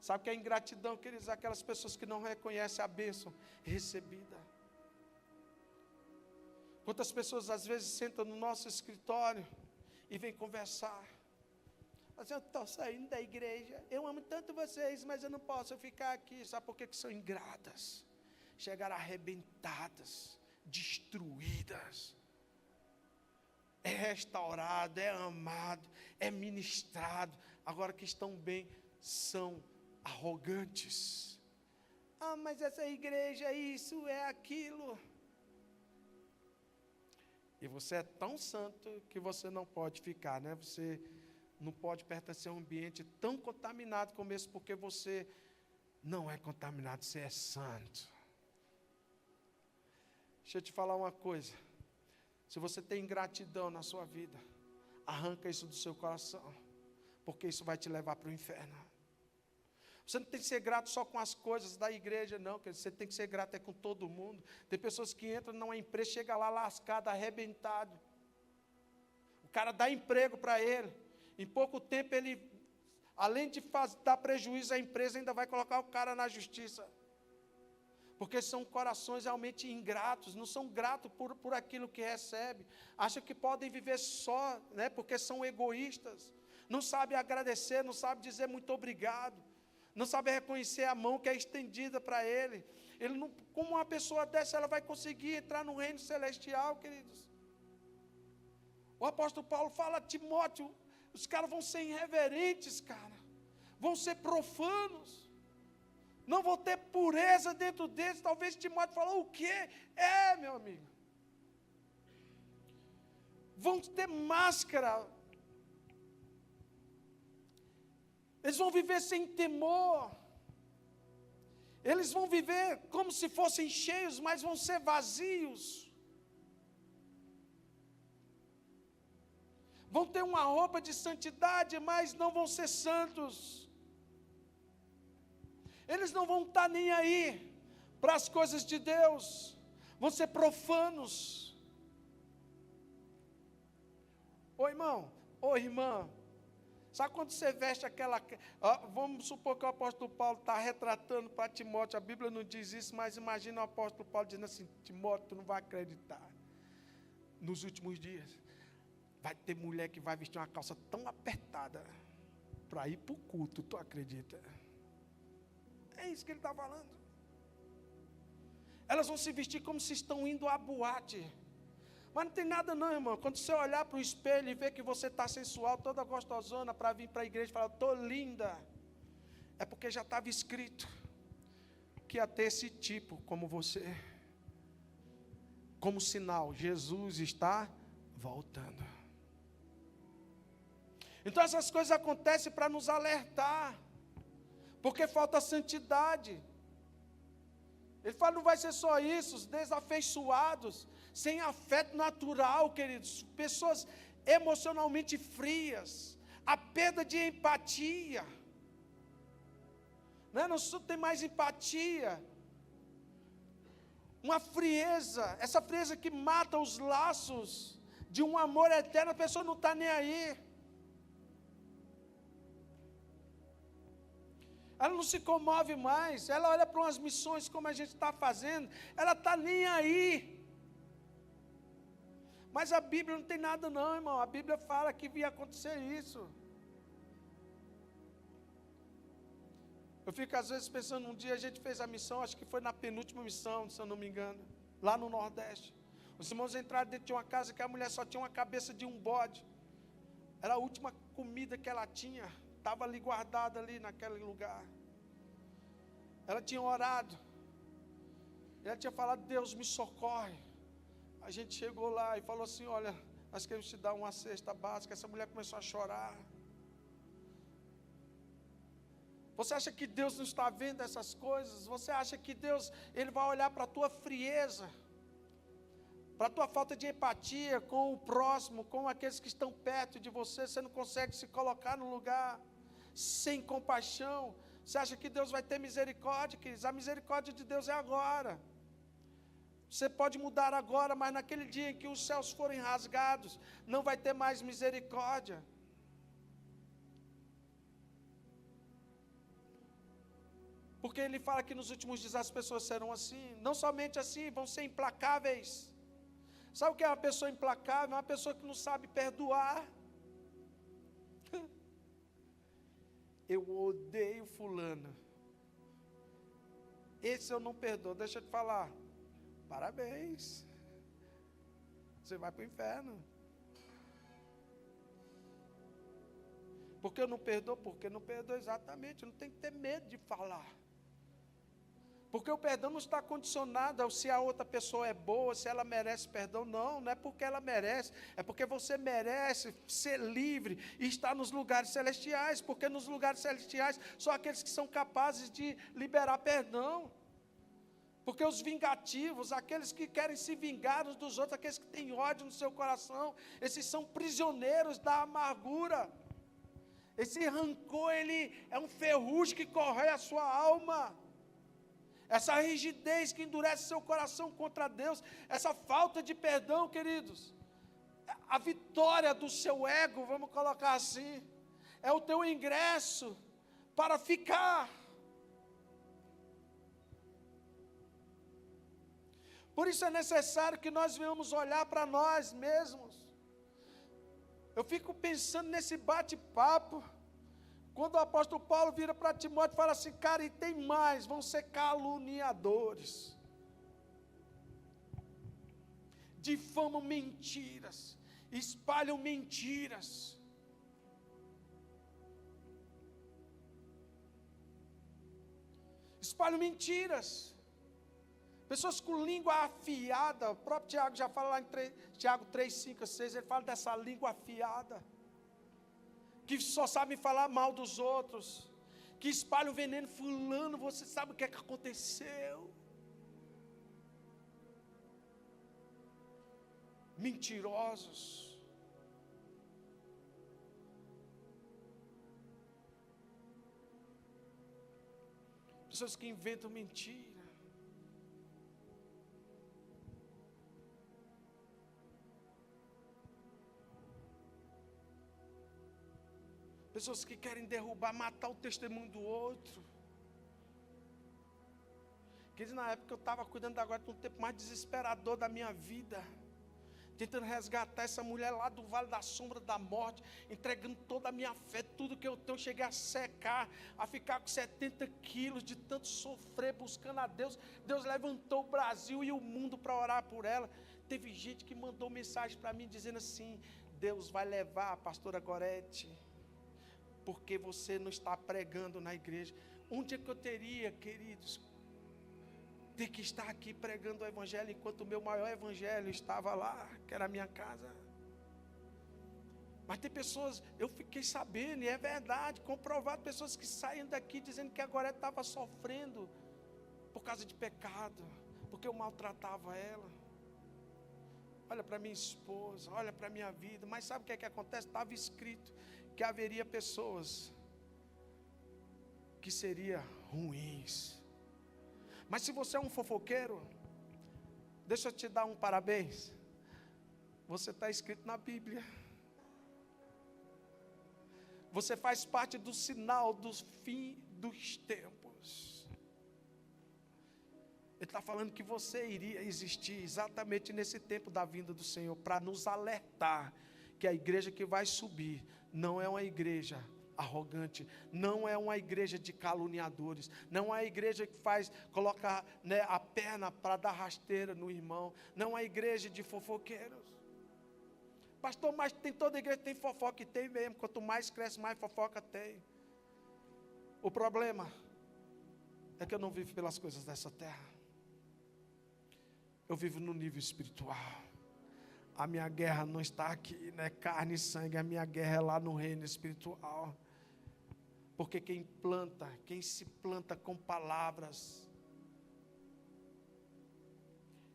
[SPEAKER 1] Sabe o que é ingratidão, queridos? Aquelas pessoas que não reconhecem a bênção recebida. Quantas pessoas às vezes sentam no nosso escritório e vêm conversar. Mas eu estou saindo da igreja, eu amo tanto vocês, mas eu não posso ficar aqui. Sabe por que são ingratas? Chegaram arrebentadas, destruídas. É restaurado, é amado, é ministrado. Agora que estão bem, são arrogantes. Ah, mas essa igreja, isso é aquilo. E você é tão santo que você não pode ficar, né? Você não pode pertencer a um ambiente tão contaminado como esse, porque você não é contaminado, você é santo. Deixa eu te falar uma coisa. Se você tem ingratidão na sua vida, arranca isso do seu coração, porque isso vai te levar para o inferno. Você não tem que ser grato só com as coisas da igreja, não. Você tem que ser grato com todo mundo. Tem pessoas que entram numa empresa, chega lá lascado, arrebentado. O cara dá emprego para ele. Em pouco tempo ele, além de dar prejuízo à empresa, ainda vai colocar o cara na justiça. Porque são corações realmente ingratos, não são gratos por aquilo que recebem. Acham que podem viver só, né, porque são egoístas. Não sabem agradecer, não sabem dizer muito obrigado. Não sabe reconhecer a mão que é estendida para ele. Não, como uma pessoa dessa, ela vai conseguir entrar no reino celestial, queridos? O apóstolo Paulo fala: Timóteo, os caras vão ser irreverentes, cara. Vão ser profanos. Não vão ter pureza dentro deles. Talvez Timóteo falou: o quê? É, meu amigo. Vão ter máscara. Eles vão viver sem temor. Eles vão viver como se fossem cheios, mas vão ser vazios. Vão ter uma roupa de santidade, mas não vão ser santos. Eles não vão estar nem aí para as coisas de Deus. Vão ser profanos. Ô irmão, ô irmã, sabe quando você veste aquela... vamos supor que o apóstolo Paulo está retratando para Timóteo, a Bíblia não diz isso, mas imagina o apóstolo Paulo dizendo assim: Timóteo, tu não vai acreditar. Nos últimos dias, vai ter mulher que vai vestir uma calça tão apertada para ir para o culto, tu acredita? É isso que ele está falando. Elas vão se vestir como se estão indo à boate. Mas não tem nada não, irmão. Quando você olhar para o espelho e ver que você está sensual, toda gostosona, para vir para a igreja e falar, estou linda, é porque já estava escrito que ia ter esse tipo como você. Como sinal, Jesus está voltando. Então essas coisas acontecem para nos alertar, porque falta santidade. Ele fala, não vai ser só isso, os desafeiçoados, sem afeto natural, queridos, pessoas emocionalmente frias, a perda de empatia, né? Não tem mais empatia, uma frieza, essa frieza que mata os laços de um amor eterno, a pessoa não está nem aí. Ela não se comove mais, ela olha para umas missões como a gente está fazendo, ela está nem aí. Mas a Bíblia não tem nada não, irmão, a Bíblia fala que ia acontecer isso. Eu fico às vezes pensando, um dia a gente fez a missão, acho que foi na penúltima missão, se eu não me engano, lá no Nordeste. Os irmãos entraram dentro de uma casa que a mulher só tinha uma cabeça de um bode, era a última comida que ela tinha. Estava ali guardada ali naquele lugar. Ela tinha orado. Ela tinha falado, Deus me socorre. A gente chegou lá e falou assim, olha, nós queremos te dar uma cesta básica. Essa mulher começou a chorar. Você acha que Deus não está vendo essas coisas? Você acha que Deus, Ele vai olhar para a tua frieza, para a tua falta de empatia com o próximo, com aqueles que estão perto de você, você não consegue se colocar no lugar, sem compaixão? Você acha que Deus vai ter misericórdia, queridos? A misericórdia de Deus é agora. Você pode mudar agora, mas naquele dia em que os céus forem rasgados, não vai ter mais misericórdia. Porque Ele fala que nos últimos dias as pessoas serão assim, não somente assim, vão ser implacáveis. Sabe o que é uma pessoa implacável? Uma pessoa que não sabe perdoar. Eu odeio fulano, esse eu não perdoo. Deixa eu te falar, parabéns, você vai para o inferno. Porque eu não perdoo? Porque não perdoo, exatamente, não tem que ter medo de falar. Porque o perdão não está condicionado ao se a outra pessoa é boa, se ela merece perdão. Não, não é porque ela merece, é porque você merece ser livre e estar nos lugares celestiais, porque nos lugares celestiais são aqueles que são capazes de liberar perdão. Porque os vingativos, aqueles que querem se vingar uns dos outros, aqueles que têm ódio no seu coração, esses são prisioneiros da amargura. Esse rancor, ele é um ferrugem que corrói a sua alma. Essa rigidez que endurece seu coração contra Deus, essa falta de perdão, queridos, a vitória do seu ego, vamos colocar assim, é o teu ingresso para ficar. Por isso é necessário que nós venhamos olhar para nós mesmos. Eu fico pensando nesse bate-papo, quando o apóstolo Paulo vira para Timóteo e fala assim, cara, e tem mais, vão ser caluniadores, difamam mentiras, espalham mentiras. Espalham mentiras. Pessoas com língua afiada, o próprio Tiago já fala lá em Tiago 3, 5, 6, ele fala dessa língua afiada, que só sabem falar mal dos outros, que espalham veneno, fulano, você sabe o que é que aconteceu? Mentirosos. Pessoas que inventam mentira. Pessoas que querem derrubar, matar o testemunho do outro. Quer dizer, na época eu estava cuidando da guarda, um tempo mais desesperador da minha vida, tentando resgatar essa mulher lá do vale da sombra da morte, entregando toda a minha fé, tudo que eu tenho. Cheguei a secar, a ficar com 70 quilos de tanto sofrer, buscando a Deus. Deus levantou o Brasil e o mundo para orar por ela. Teve gente que mandou mensagem para mim dizendo assim: Deus vai levar a pastora Gorete, porque você não está pregando na igreja. Onde é que eu teria, queridos, ter que estar aqui pregando o evangelho, enquanto o meu maior evangelho estava lá, que era a minha casa? Mas tem pessoas, eu fiquei sabendo, e é verdade, comprovado, pessoas que saem daqui dizendo que agora estava sofrendo por causa de pecado, porque eu maltratava ela. Olha para minha esposa, olha para minha vida. Mas sabe o que é que acontece? Estava escrito que haveria pessoas que seriam ruins. Mas se você é um fofoqueiro, deixa eu te dar um parabéns. Você está escrito na Bíblia. Você faz parte do sinal dos fim dos tempos. Ele está falando que você iria existir exatamente nesse tempo da vinda do Senhor, para nos alertar que a igreja que vai subir não é uma igreja arrogante, não é uma igreja de caluniadores, não é uma igreja que coloca, né, a perna para dar rasteira no irmão, não é uma igreja de fofoqueiros. Pastor, mas tem toda igreja tem fofoca, e tem mesmo. Quanto mais cresce, mais fofoca tem. O problema é que eu não vivo pelas coisas dessa terra, eu vivo no nível espiritual. A minha guerra não está aqui, não é carne e sangue, a minha guerra é lá no reino espiritual. Porque quem se planta com palavras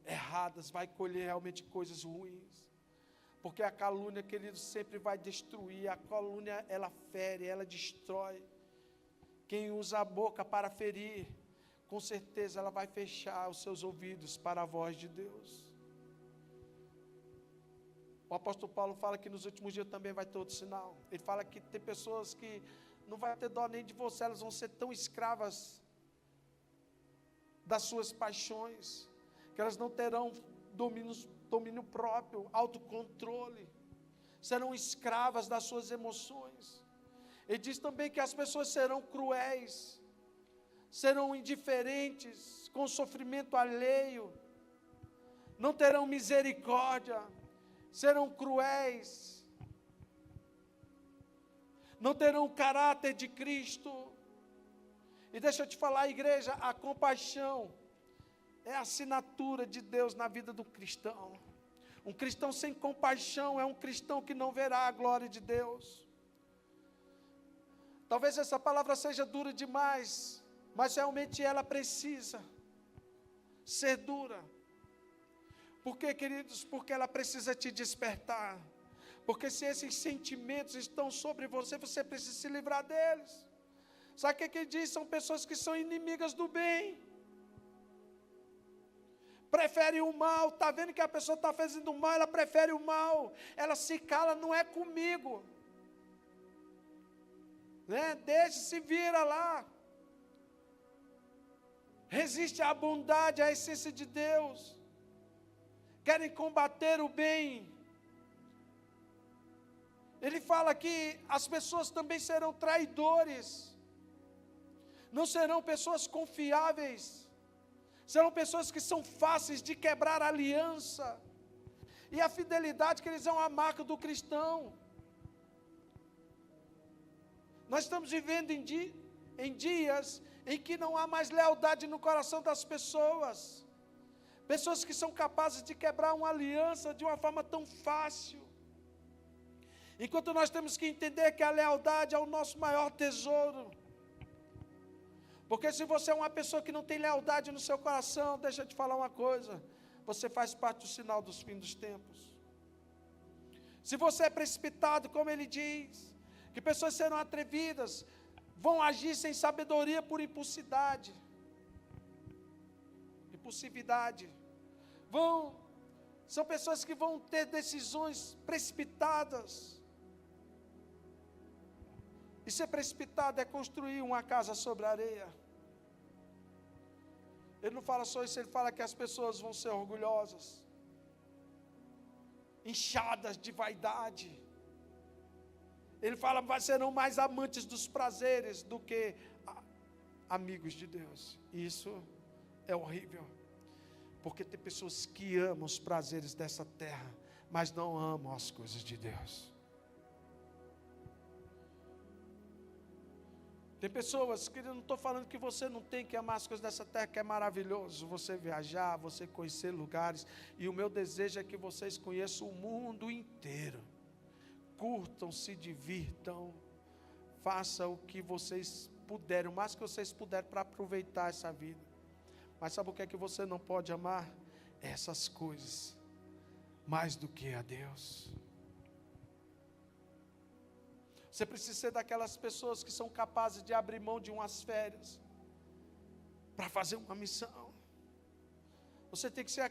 [SPEAKER 1] erradas, vai colher realmente coisas ruins. Porque a calúnia, querido, sempre vai destruir. A calúnia, ela fere, ela destrói. Quem usa a boca para ferir, com certeza ela vai fechar os seus ouvidos para a voz de Deus. O apóstolo Paulo fala que nos últimos dias também vai ter outro sinal. Ele fala que tem pessoas que não vai ter dó nem de você, elas vão ser tão escravas das suas paixões, que elas não terão domínio próprio, autocontrole, serão escravas das suas emoções. Ele diz também que as pessoas serão cruéis, serão indiferentes com o sofrimento alheio, não terão misericórdia, serão cruéis, não terão o caráter de Cristo. E deixa eu te falar, igreja, a compaixão é a assinatura de Deus na vida do cristão. Um cristão sem compaixão é um cristão que não verá a glória de Deus. Talvez essa palavra seja dura demais, mas realmente ela precisa ser dura. Por quê, queridos? Porque ela precisa te despertar. Porque se esses sentimentos estão sobre você, você precisa se livrar deles. Sabe o que ele diz? São pessoas que são inimigas do bem. Prefere o mal. Está vendo que a pessoa está fazendo mal, ela prefere o mal. Ela se cala, não é comigo. Né? Deixa, se vira lá. Resiste à bondade, à essência de Deus. Querem combater o bem. Ele fala que as pessoas também serão traidores. Não serão pessoas confiáveis. Serão pessoas que são fáceis de quebrar a aliança. E a fidelidade, que eles é uma marca do cristão. Nós estamos vivendo em dias em que não há mais lealdade no coração das pessoas. Pessoas que são capazes de quebrar uma aliança de uma forma tão fácil. Enquanto nós temos que entender que a lealdade é o nosso maior tesouro. Porque se você é uma pessoa que não tem lealdade no seu coração, deixa eu te falar uma coisa, você faz parte do sinal dos fins dos tempos. Se você é precipitado, como ele diz, que pessoas serão atrevidas, vão agir sem sabedoria por impulsividade. São pessoas que vão ter decisões precipitadas. E ser precipitado é construir uma casa sobre a areia. Ele não fala só isso, ele fala que as pessoas vão ser orgulhosas, inchadas de vaidade. Ele fala que serão mais amantes dos prazeres do que amigos de Deus. Isso é horrível, porque tem pessoas que amam os prazeres dessa terra, mas não amam as coisas de Deus. Tem pessoas que eu não estou falando que você não tem que amar as coisas dessa terra, que é maravilhoso, você viajar, você conhecer lugares, e o meu desejo é que vocês conheçam o mundo inteiro, curtam, se divirtam, façam o que vocês puderem, o mais que vocês puderem para aproveitar essa vida. Mas sabe o que é que você não pode amar? Essas coisas, mais do que a Deus. Você precisa ser daquelas pessoas que são capazes de abrir mão de umas férias para fazer uma missão. Você tem que ser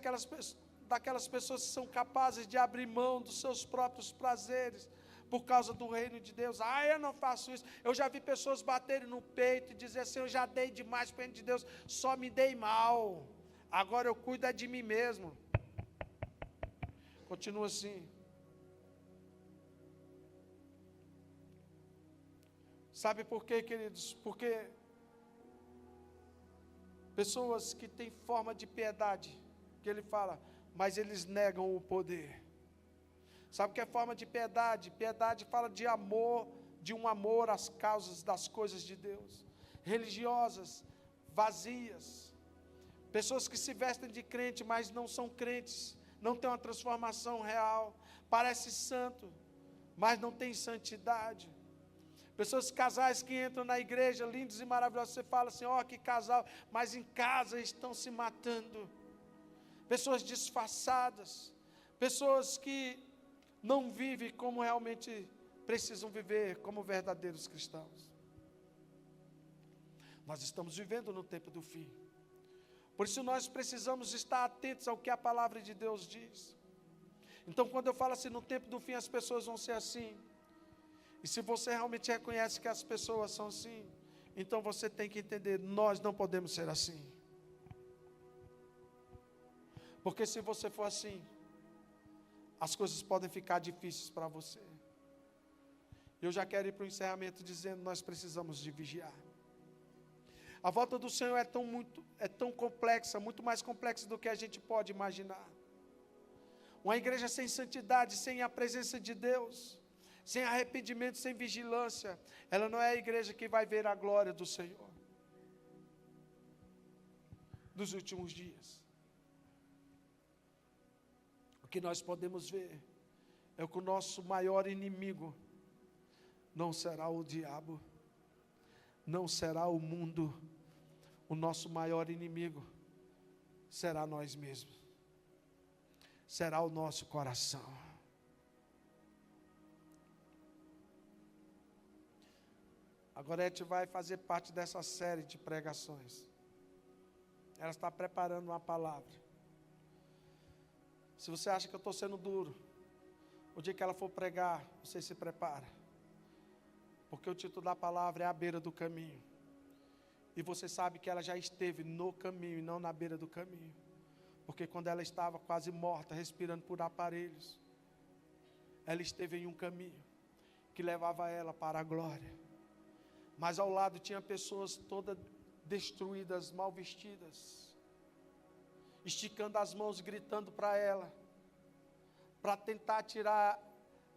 [SPEAKER 1] daquelas pessoas que são capazes de abrir mão dos seus próprios prazeres por causa do reino de Deus. Eu não faço isso. Eu já vi pessoas baterem no peito e dizer assim: eu já dei demais para o reino de Deus, só me dei mal. Agora eu cuido de mim mesmo. Continua assim. Sabe por quê, queridos? Porque pessoas que têm forma de piedade, que ele fala, mas eles negam o poder. Sabe o que é forma de piedade? Piedade fala de amor, de um amor às causas das coisas de Deus. Religiosas, vazias. Pessoas que se vestem de crente, mas não são crentes, não têm uma transformação real. Parece santo, mas não tem santidade. Pessoas, casais que entram na igreja, lindos e maravilhosos, você fala assim: que casal, mas em casa estão se matando. Pessoas disfarçadas, pessoas que não vivem como realmente precisam viver, como verdadeiros cristãos. Nós estamos vivendo no tempo do fim, por isso nós precisamos estar atentos ao que a palavra de Deus diz. Então, quando eu falo assim, no tempo do fim as pessoas vão ser assim, e se você realmente reconhece que as pessoas são assim, então você tem que entender, nós não podemos ser assim. Porque se você for assim, as coisas podem ficar difíceis para você. Eu já quero ir para o encerramento dizendo, nós precisamos de vigiar. A volta do Senhor é tão complexa, muito mais complexa do que a gente pode imaginar. Uma igreja sem santidade, sem a presença de Deus, sem arrependimento, sem vigilância, ela não é a igreja que vai ver a glória do Senhor nos últimos dias. O que nós podemos ver é que o nosso maior inimigo não será o diabo, não será o mundo. O nosso maior inimigo será nós mesmos, será o nosso coração. Agora a gente vai fazer parte dessa série de pregações. Ela está preparando uma palavra. Se você acha que eu estou sendo duro, o dia que ela for pregar, você se prepara. Porque o título da palavra é A Beira do Caminho. E você sabe que ela já esteve no caminho e não na beira do caminho. Porque quando ela estava quase morta, respirando por aparelhos, ela esteve em um caminho que levava ela para a glória. Mas ao lado tinha pessoas todas destruídas, mal vestidas, esticando as mãos, gritando para ela, para tentar tirar,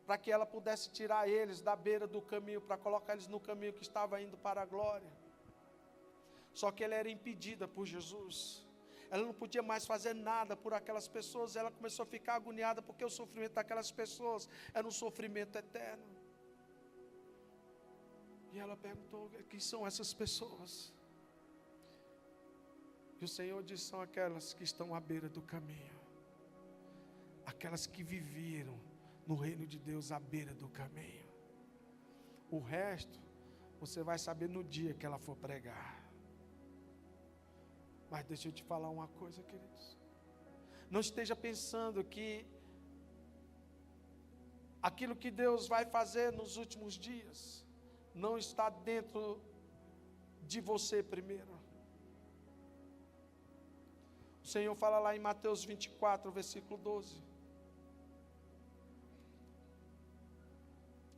[SPEAKER 1] para que ela pudesse tirar eles da beira do caminho, para colocar eles no caminho que estava indo para a glória. Só que ela era impedida por Jesus. Ela não podia mais fazer nada por aquelas pessoas. Ela começou a ficar agoniada, porque o sofrimento daquelas pessoas era um sofrimento eterno. E ela perguntou: quem são essas pessoas? E o Senhor diz, são aquelas que estão à beira do caminho. Aquelas que viveram no reino de Deus à beira do caminho. O resto, você vai saber no dia que ela for pregar. Mas deixa eu te falar uma coisa, queridos. Não esteja pensando que aquilo que Deus vai fazer nos últimos dias não está dentro de você primeiro. O Senhor fala lá em Mateus 24, versículo 12.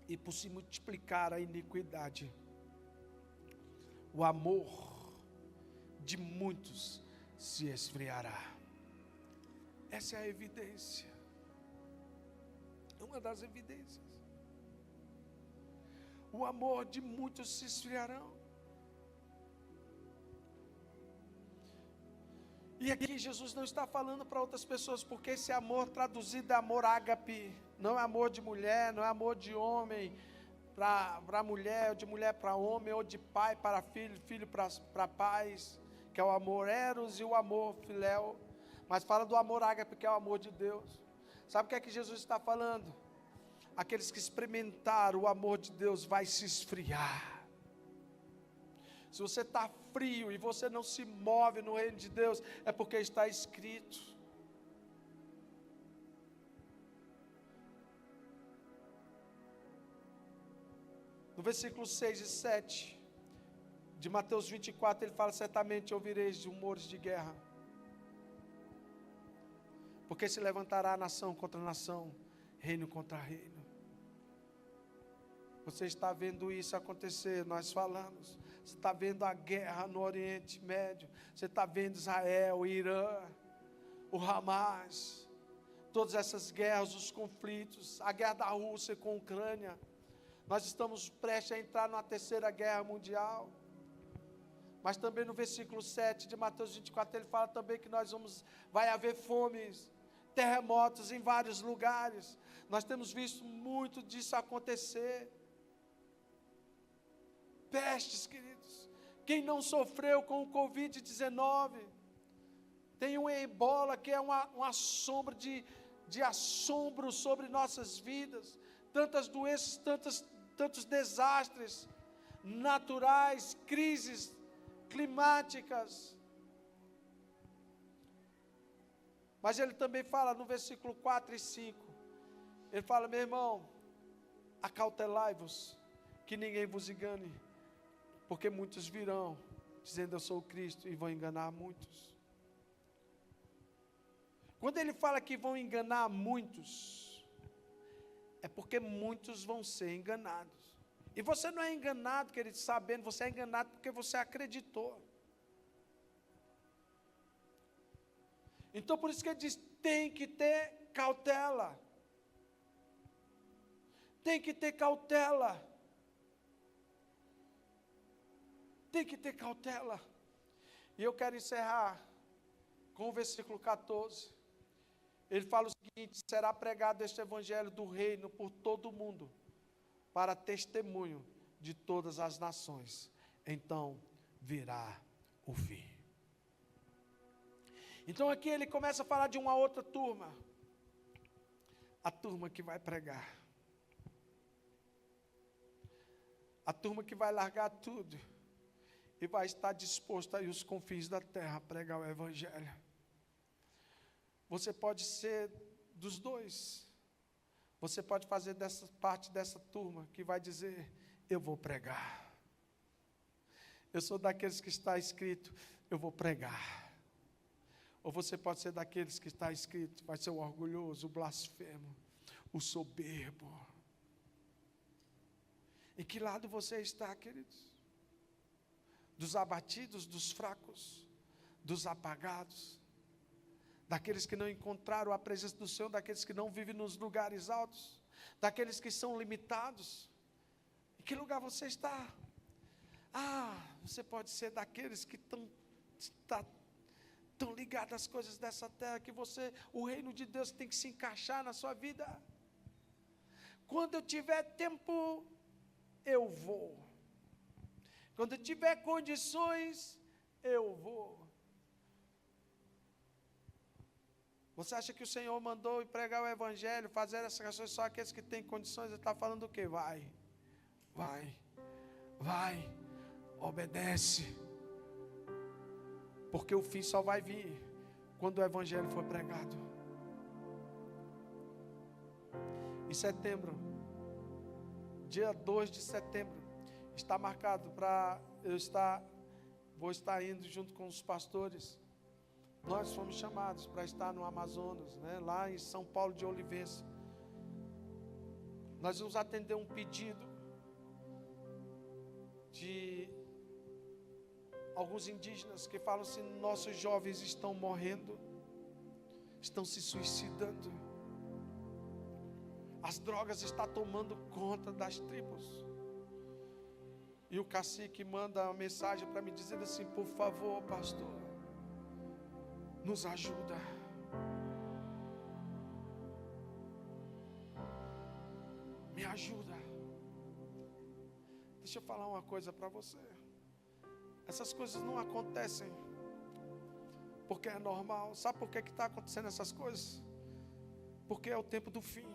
[SPEAKER 1] E por se multiplicar a iniquidade, o amor de muitos se esfriará. Essa é a evidência. É uma das evidências. O amor de muitos se esfriarão. E aqui Jesus não está falando para outras pessoas, porque esse amor traduzido é amor ágape, não é amor de mulher, não é amor de homem para mulher, ou de mulher para homem, ou de pai para filho, filho para pais, que é o amor eros e o amor filéu, mas fala do amor ágape, que é o amor de Deus. Sabe o que é que Jesus está falando? Aqueles que experimentaram o amor de Deus vai se esfriar. Se você está frio e você não se move no reino de Deus, é porque está escrito. No versículo 6 e 7 de Mateus 24, ele fala, certamente ouvireis de rumores de guerra, porque se levantará nação contra nação, reino contra reino. Você está vendo isso acontecer, nós falamos. Você está vendo a guerra no Oriente Médio. Você está vendo Israel, o Irã, o Hamas. Todas essas guerras, os conflitos. A guerra da Rússia com a Ucrânia. Nós estamos prestes a entrar numa terceira guerra mundial. Mas também no versículo 7 de Mateus 24, ele fala também que vai haver fomes, terremotos em vários lugares. Nós temos visto muito disso acontecer. Pestes, queridos. Quem não sofreu com o Covid-19, tem um ebola que é um assombro de assombro sobre nossas vidas. Tantas doenças, tantos desastres naturais, crises climáticas. Mas ele também fala no versículo 4 e 5, ele fala, meu irmão, acautelai-vos, que ninguém vos engane, porque muitos virão, dizendo eu sou o Cristo, e vão enganar muitos. Quando ele fala que vão enganar muitos, é porque muitos vão ser enganados. E você não é enganado, querido, sabendo, você é enganado porque você acreditou. Então por isso que ele diz, tem que ter cautela. Tem que ter cautela. Tem que ter cautela. E eu quero encerrar com o versículo 14. Ele fala o seguinte, será pregado este evangelho do reino por todo o mundo, para testemunho de todas as nações. Então virá o fim. Então aqui ele começa a falar de uma outra turma. A turma que vai pregar. A turma que vai largar tudo e vai estar disposto a ir aos confins da terra a pregar o evangelho. Você pode ser dos dois. Você pode fazer parte dessa turma que vai dizer, eu vou pregar. Eu sou daqueles que está escrito, eu vou pregar. Ou você pode ser daqueles que está escrito, vai ser o orgulhoso, o blasfemo, o soberbo. Em que lado você está, queridos? Dos abatidos, dos fracos, dos apagados, daqueles que não encontraram a presença do Senhor, daqueles que não vivem nos lugares altos, daqueles que são limitados. Em que lugar você está? Você pode ser daqueles que estão ligados às coisas dessa terra, que o reino de Deus tem que se encaixar na sua vida. Quando eu tiver tempo, eu vou. Quando eu tiver condições, eu vou. Você acha que o Senhor mandou ir pregar o Evangelho, fazer essas coisas só aqueles que têm condições? Ele está falando o quê? Vai, obedece. Porque o fim só vai vir quando o Evangelho for pregado. Em setembro, dia 2 de setembro, está marcado para vou estar indo junto com os pastores. Nós fomos chamados para estar no Amazonas, né, lá em São Paulo de Olivença. Nós vamos atender um pedido de alguns indígenas que falam assim: nossos jovens estão morrendo, estão se suicidando, as drogas estão tomando conta das tribos. E o cacique manda uma mensagem para me dizer assim: por favor, pastor, nos ajuda. Me ajuda. Deixa eu falar uma coisa para você. Essas coisas não acontecem porque é normal. Sabe por que está acontecendo essas coisas? Porque é o tempo do fim.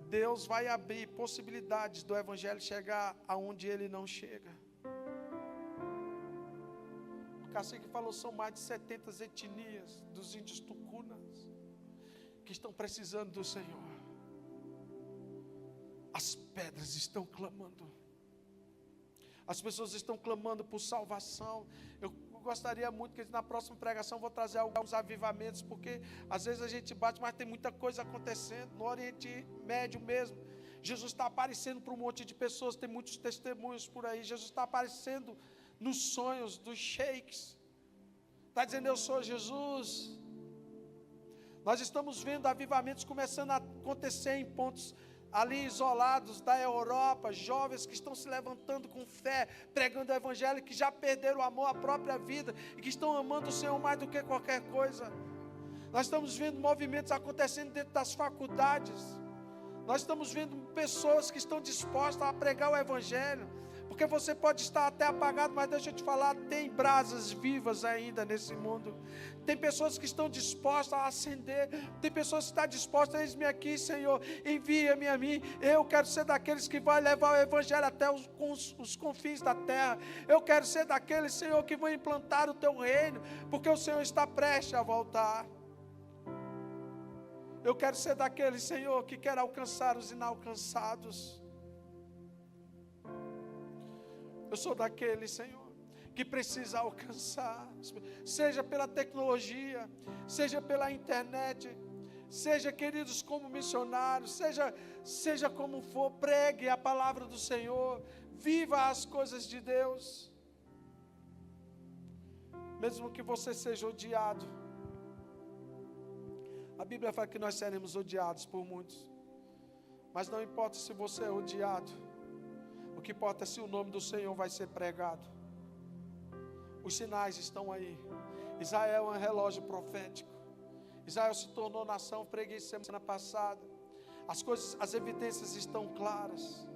[SPEAKER 1] Deus vai abrir possibilidades do Evangelho chegar aonde ele não chega. O cacique falou: são mais de 70 etnias dos índios tucunas que estão precisando do Senhor. As pedras estão clamando. As pessoas estão clamando por salvação. Eu gostaria muito que na próxima pregação eu vou trazer alguns avivamentos, porque às vezes a gente bate, mas tem muita coisa acontecendo. No Oriente Médio mesmo, Jesus está aparecendo para um monte de pessoas, tem muitos testemunhos por aí. Jesus está aparecendo nos sonhos dos sheiks. Está dizendo: eu sou Jesus. Nós estamos vendo avivamentos começando a acontecer em pontos ali isolados da Europa, jovens que estão se levantando com fé, pregando o Evangelho, que já perderam o amor à própria vida e que estão amando o Senhor mais do que qualquer coisa. Nós estamos vendo movimentos acontecendo dentro das faculdades. Nós estamos vendo pessoas que estão dispostas a pregar o Evangelho, porque você pode estar até apagado, mas deixa eu te falar, tem brasas vivas ainda nesse mundo. Tem pessoas que estão dispostas a acender. Tem pessoas que estão dispostas: eis-me aqui, Senhor, envia-me a mim. Eu quero ser daqueles que vai levar o Evangelho até os confins da terra. Eu quero ser daqueles, Senhor, que vão implantar o teu reino, porque o Senhor está prestes a voltar. Eu quero ser daqueles, Senhor, que quer alcançar os inalcançados. Eu sou daquele, Senhor, que precisa alcançar, seja pela tecnologia, seja pela internet, seja, queridos, como missionários, seja como for, pregue a palavra do Senhor, viva as coisas de Deus, mesmo que você seja odiado. A Bíblia fala que nós seremos odiados por muitos, mas não importa se você é odiado. O que importa é se o nome do Senhor vai ser pregado. Os sinais estão aí. Israel é um relógio profético. Israel se tornou nação, preguei semana passada. As evidências estão claras.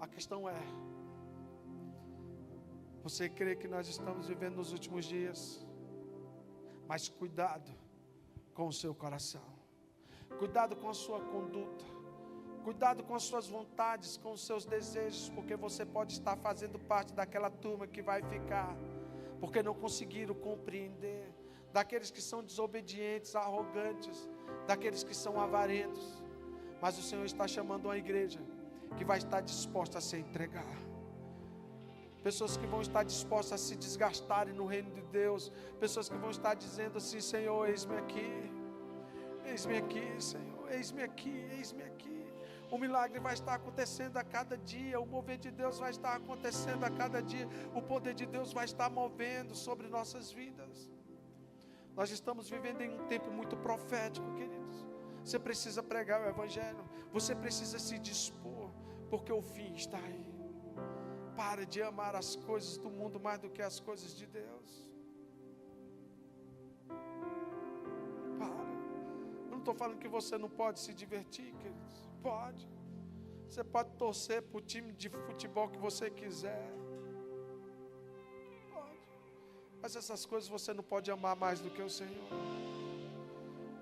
[SPEAKER 1] A questão é: você crê que nós estamos vivendo nos últimos dias? Mas cuidado com o seu coração. Cuidado com a sua conduta. Cuidado com as suas vontades, com os seus desejos, porque você pode estar fazendo parte daquela turma que vai ficar, porque não conseguiram compreender, daqueles que são desobedientes, arrogantes, daqueles que são avarentos. Mas o Senhor está chamando uma igreja que vai estar disposta a se entregar. Pessoas que vão estar dispostas a se desgastarem no reino de Deus. Pessoas que vão estar dizendo assim: Senhor, eis-me aqui, Senhor, eis-me aqui, eis-me aqui. O milagre vai estar acontecendo a cada dia, o mover de Deus vai estar acontecendo a cada dia, o poder de Deus vai estar movendo sobre nossas vidas. Nós estamos vivendo em um tempo muito profético, queridos. Você precisa pregar o Evangelho, você precisa se dispor, porque o fim está aí. Para de amar as coisas do mundo mais do que as coisas de Deus. Para. Eu não estou falando que você não pode se divertir, queridos. Pode. Você pode torcer para o time de futebol que você quiser. Pode. Mas essas coisas você não pode amar mais do que o Senhor.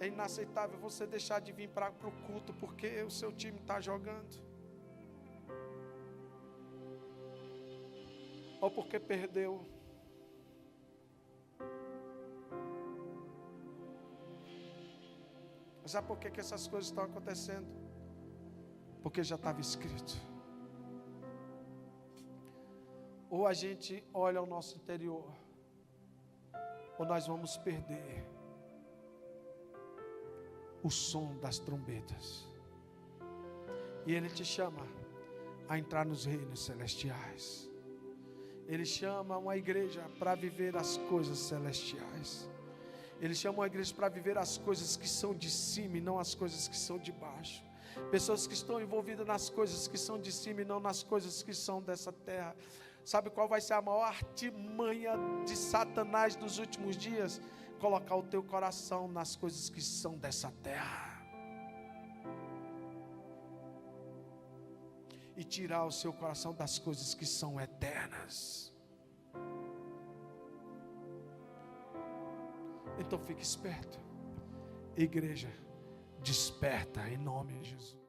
[SPEAKER 1] É inaceitável você deixar de vir para o culto porque o seu time está jogando. Ou porque perdeu. Sabe por que essas coisas estão acontecendo? Porque já estava escrito. Ou a gente olha ao nosso interior, ou nós vamos perder o som das trombetas. E Ele te chama a entrar nos reinos celestiais. Ele chama uma igreja para viver as coisas celestiais. Ele chama uma igreja para viver as coisas que são de cima e não as coisas que são de baixo. Pessoas que estão envolvidas nas coisas que são de cima e não nas coisas que são dessa terra. Sabe qual vai ser a maior artimanha de Satanás nos últimos dias? Colocar o teu coração nas coisas que são dessa terra. E tirar o seu coração das coisas que são eternas. Então fique esperto. Igreja, desperta em nome de Jesus.